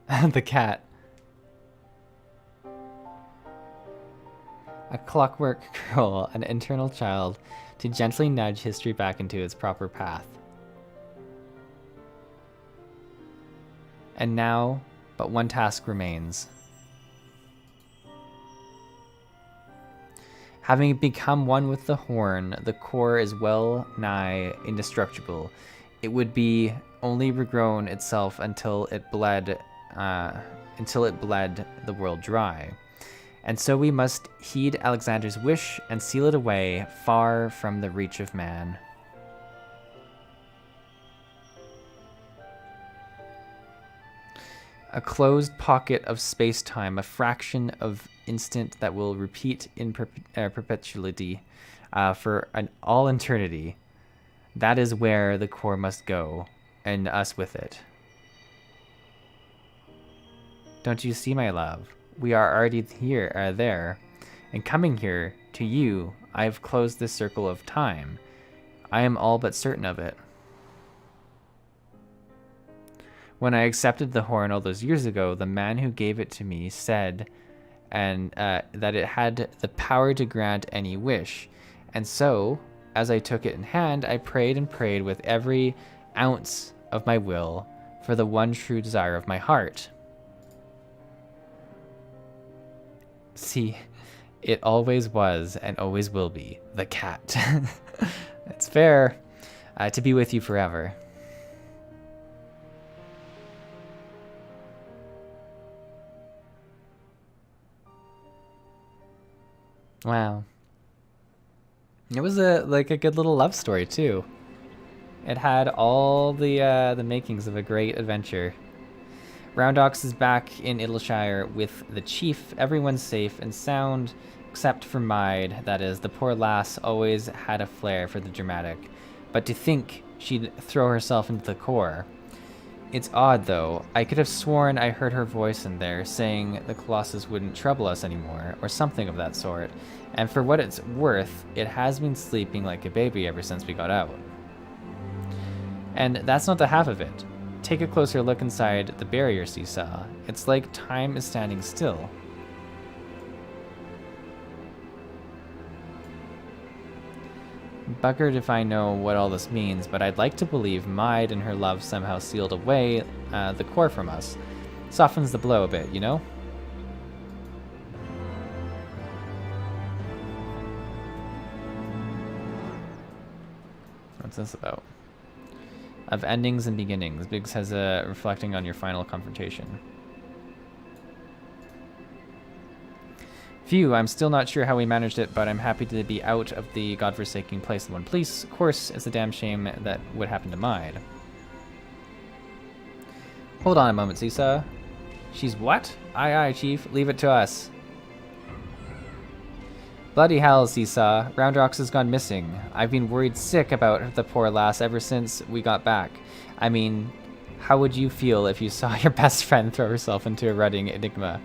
The cat. A clockwork girl, an internal child, to gently nudge history back into its proper path. And now, but one task remains. Having become one with the horn, the core is well nigh indestructible. It would be only regrown itself until it bled the world dry. And so we must heed Alexander's wish and seal it away far from the reach of man. A closed pocket of space-time, a fraction of instant that will repeat in perpetuity for all eternity. That is where the core must go, and us with it. Don't you see, my love? We are already there, and coming here, to you, I have closed this circle of time. I am all but certain of it. When I accepted the horn all those years ago, the man who gave it to me said that it had the power to grant any wish. And so, as I took it in hand, I prayed and prayed with every ounce of my will for the one true desire of my heart. See, it always was and always will be the cat. It's fair to be with you forever. Wow. It was a good little love story too. It had all the makings of a great adventure. Roundox is back in Idleshire with the chief. Everyone's safe and sound, except for Maid. That is, the poor lass always had a flair for the dramatic. But to think she'd throw herself into the core. It's odd, though. I could have sworn I heard her voice in there, saying the Colossus wouldn't trouble us anymore, or something of that sort. And for what it's worth, it has been sleeping like a baby ever since we got out. And that's not the half of it. Take a closer look inside the barrier, Seesaw. It's like time is standing still. Buggered if I know what all this means, but I'd like to believe Maid and her love somehow sealed away the core from us. Softens the blow a bit, you know? What's this about? Of endings and beginnings. Biggs has reflecting on your final confrontation. Phew, I'm still not sure how we managed it, but I'm happy to be out of the godforsaken place in one piece. Of course, it's a damn shame that would happen to Maid. Hold on a moment, Seesaw. She's what? Aye, aye, Chief. Leave it to us. Bloody hell, Seesaw. Roundrox has gone missing. I've been worried sick about the poor lass ever since we got back. I mean, how would you feel if you saw your best friend throw herself into a rutting enigma?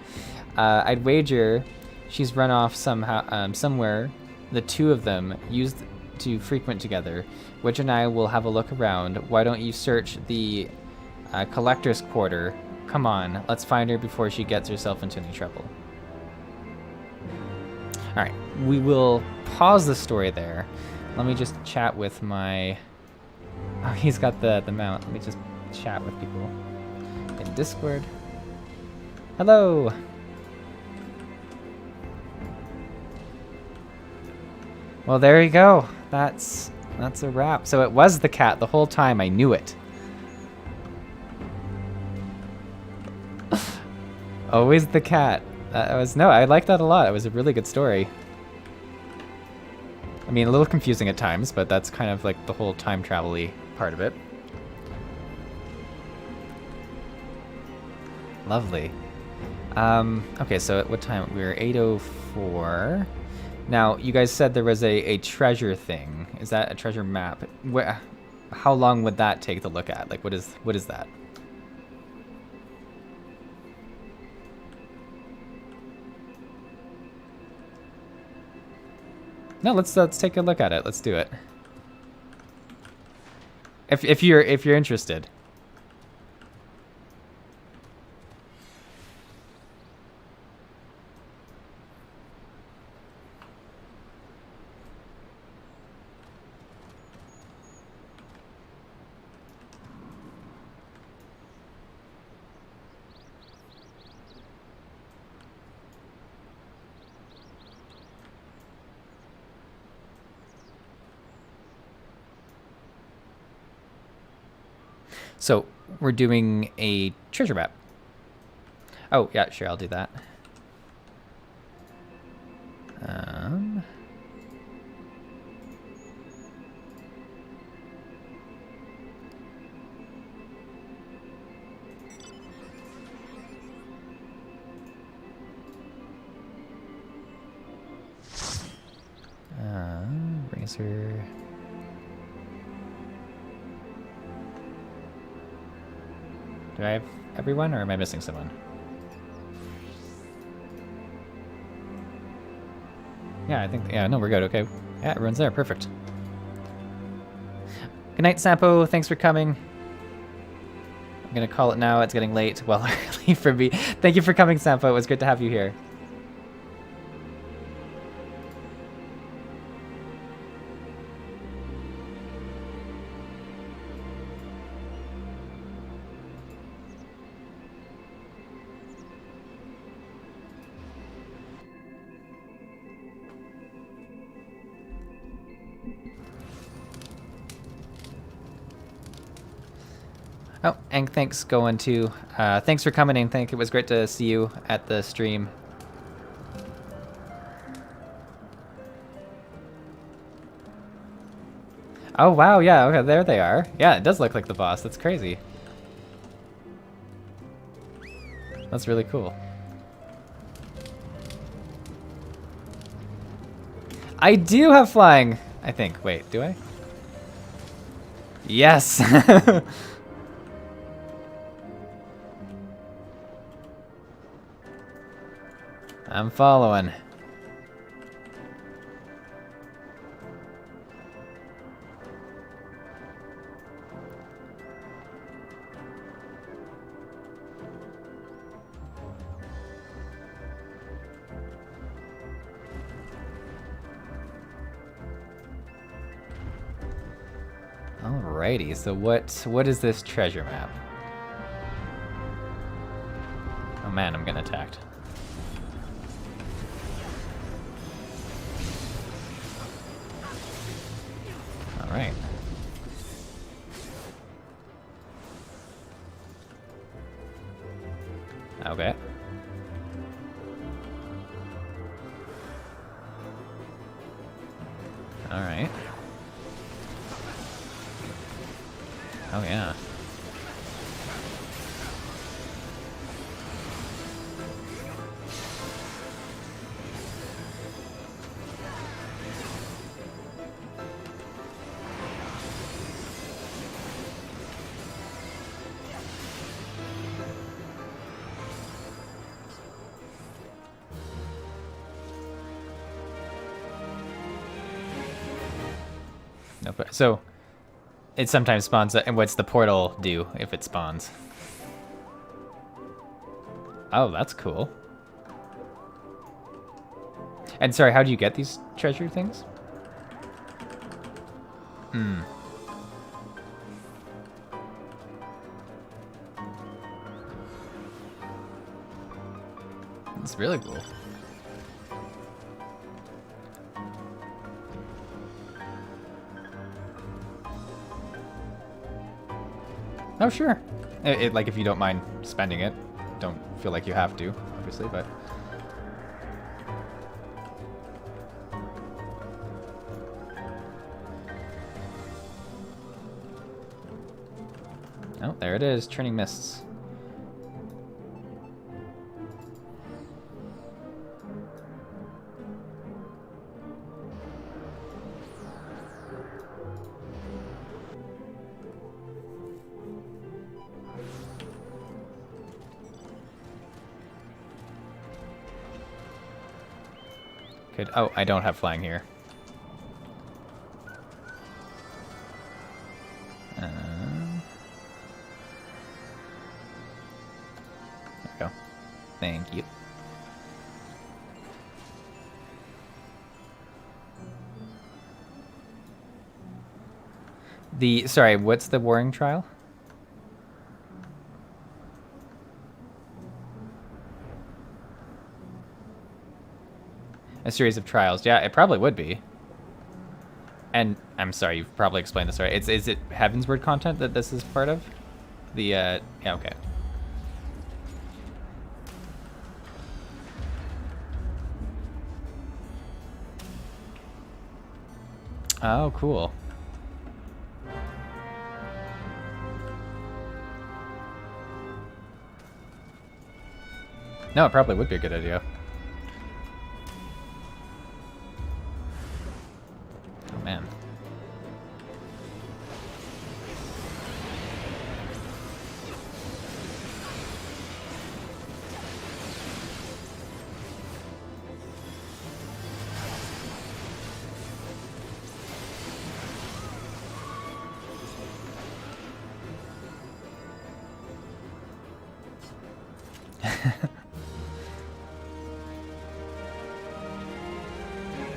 I'd wager she's run off somehow, somewhere. The two of them used to frequent together. Witch and I will have a look around. Why don't you search the collector's quarter? Come on, let's find her before she gets herself into any trouble. All right, we will pause the story there. Let me just chat with my... Oh, he's got the mount. Let me just chat with people in Discord. Hello. Well, there you go. That's a wrap. So it was the cat the whole time. I knew it. Always the cat. No, I like that a lot. It was a really good story. I mean, a little confusing at times, but that's kind of like the whole time travel-y part of it. Lovely. Okay, so at what time? We're 8:04. Now, you guys said there was a treasure thing. Is that a treasure map? How long would that take to look at? Like, what is that? No, let's take a look at it. Let's do it. If you're interested. So, we're doing a treasure map. Oh, yeah, sure, I'll do that. Razor. Do I have everyone, or am I missing someone? Yeah, I think, yeah, no, we're good, okay. Yeah, everyone's there, perfect. Good night, Sampo, thanks for coming. I'm gonna call it now, it's getting late. Well, early for me. Thank you for coming, Sampo, it was good to have you here. Oh, and thanks going to, thanks for coming in, it was great to see you at the stream. Oh wow, yeah, okay, there they are. Yeah, it does look like the boss, that's crazy. That's really cool. I do have flying, I think. Wait, do I? Yes! I'm following. Alrighty, so what is this treasure map? Oh man, I'm getting attacked. Alright. Okay. Alright. Oh yeah. Nope. So it sometimes spawns, and what's the portal do if it spawns? Oh, that's cool. And sorry, how do you get these treasure things? Hmm. It's really cool. Oh, sure. Like, if you don't mind spending it, don't feel like you have to, obviously, but... Oh, there it is, Churning Mists. Good. Oh, I don't have flying here. There we go. Thank you. Sorry, what's the warring trial? A series of trials. Yeah, it probably would be. And I'm sorry, you've probably explained this right. Is it Heavensward content that this is part of? Yeah, okay. Oh, cool. No, it probably would be a good idea. Oh, man.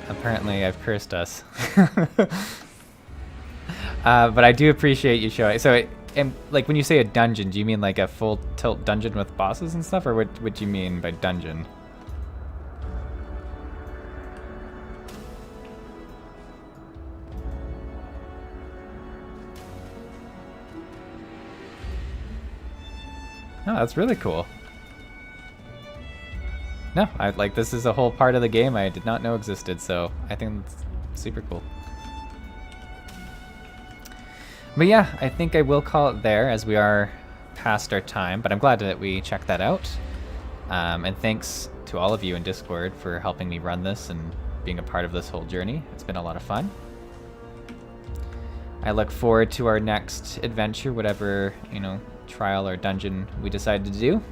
Apparently, I've cursed us. But I do appreciate you showing. So, like, when you say a dungeon, do you mean like a full tilt dungeon with bosses and stuff, or what do you mean by dungeon? Oh, that's really cool. No, this is a whole part of the game I did not know existed, so I think it's super cool. But yeah, I think I will call it there as we are past our time, but I'm glad that we checked that out. And thanks to all of you in Discord for helping me run this and being a part of this whole journey. It's been a lot of fun. I look forward to our next adventure, whatever, trial or dungeon we decide to do.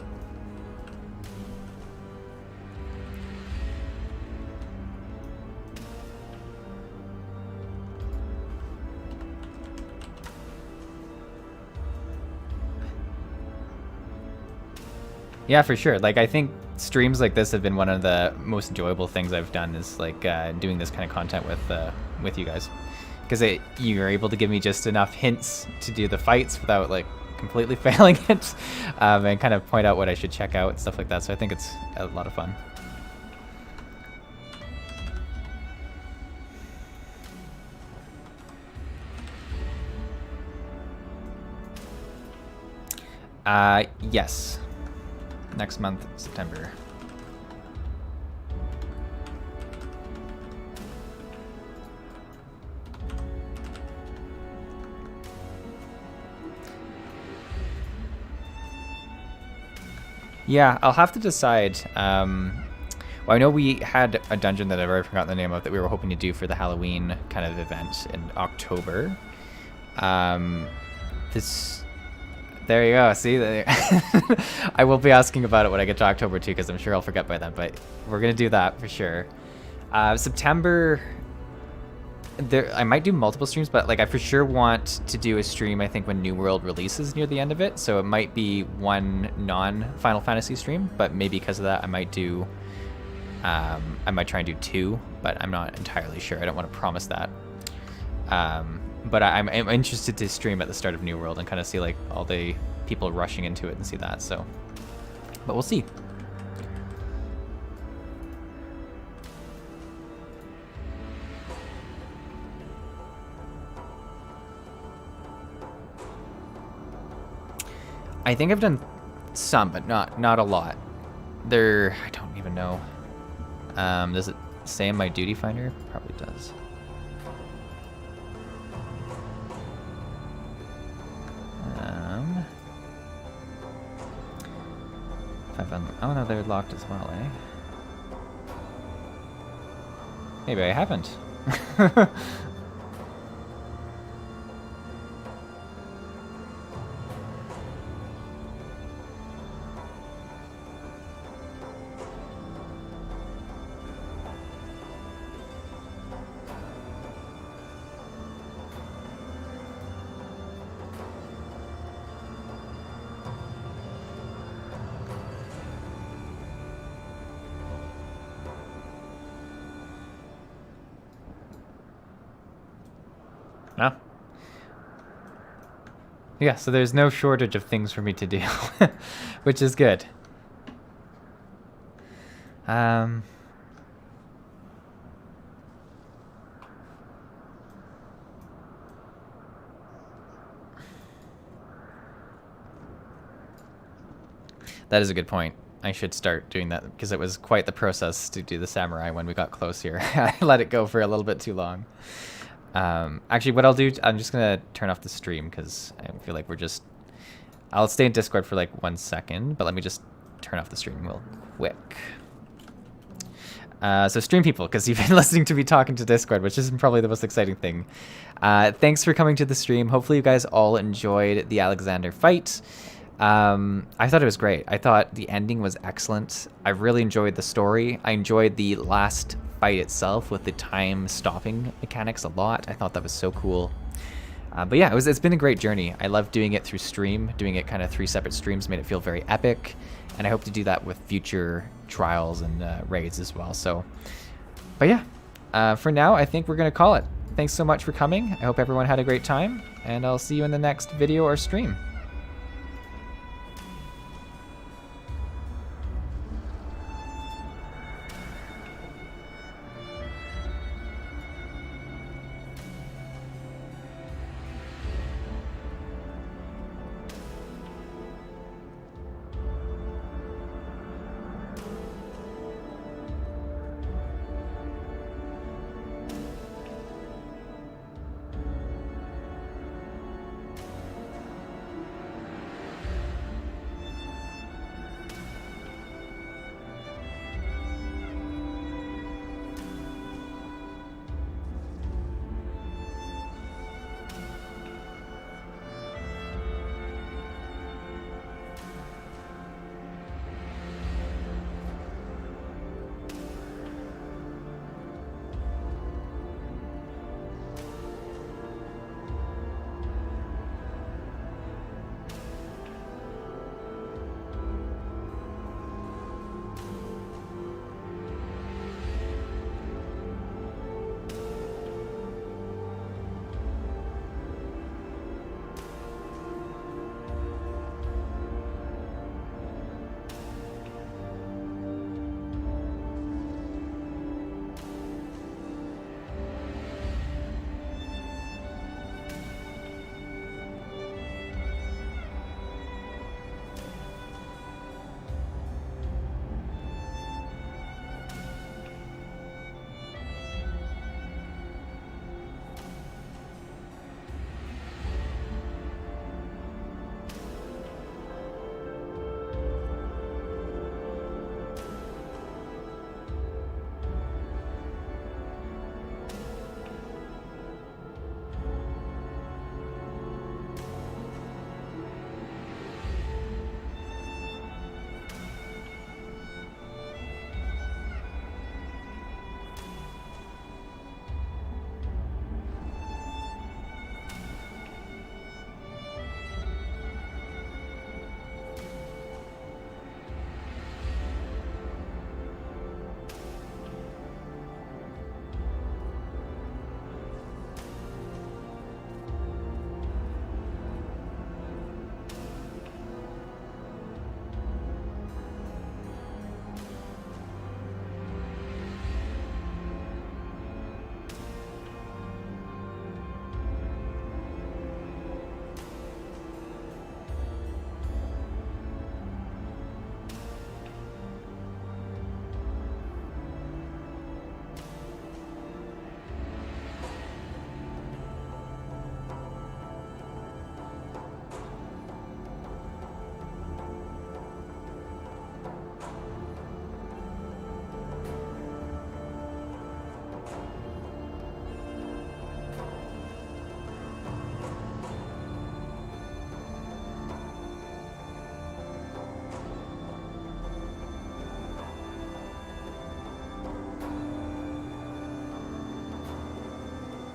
Yeah, for sure. Like, I think streams like this have been one of the most enjoyable things I've done, is like doing this kind of content with you guys, because you're able to give me just enough hints to do the fights without like completely failing it, and kind of point out what I should check out and stuff like that. So I think it's a lot of fun. Yes. Next month, September. Yeah, I'll have to decide. Well, I know we had a dungeon that I've already forgotten the name of that we were hoping to do for the Halloween kind of event in October. There you go. See, I will be asking about it when I get to October too, because I'm sure I'll forget by then. But we're gonna do that for sure. September, I might do multiple streams, but like I for sure want to do a stream. I think when New World releases near the end of it, so it might be one non-Final Fantasy stream. But maybe because of that, I might do. I might try and do 2, but I'm not entirely sure. I don't want to promise that. But I'm interested to stream at the start of New World and kind of see like all the people rushing into it and see that. So, but we'll see. I think I've done some, but not a lot. There, I don't even know. Does it say in my duty finder? Probably does. Oh no, they're locked as well, eh? Maybe I haven't. No. Yeah, so there's no shortage of things for me to do, which is good. That is a good point. I should start doing that because it was quite the process to do the samurai when we got close here. I let it go for a little bit too long. Actually, what I'll do, I'm just going to turn off the stream because I feel like I'll stay in Discord for like 1 second, but let me just turn off the stream real quick. So stream people, because you've been listening to me talking to Discord, which isn't probably the most exciting thing. Thanks for coming to the stream. Hopefully you guys all enjoyed the Alexander fight. I thought it was great. I thought the ending was excellent. I really enjoyed the story. I enjoyed the last fight itself with the time stopping mechanics a lot. I thought that was so cool. But yeah, it's been a great journey. I love doing it through stream. Doing it kind of 3 separate streams made it feel very epic. And I hope to do that with future trials and raids as well. So, but yeah, for now, I think we're going to call it. Thanks so much for coming. I hope everyone had a great time. And I'll see you in the next video or stream.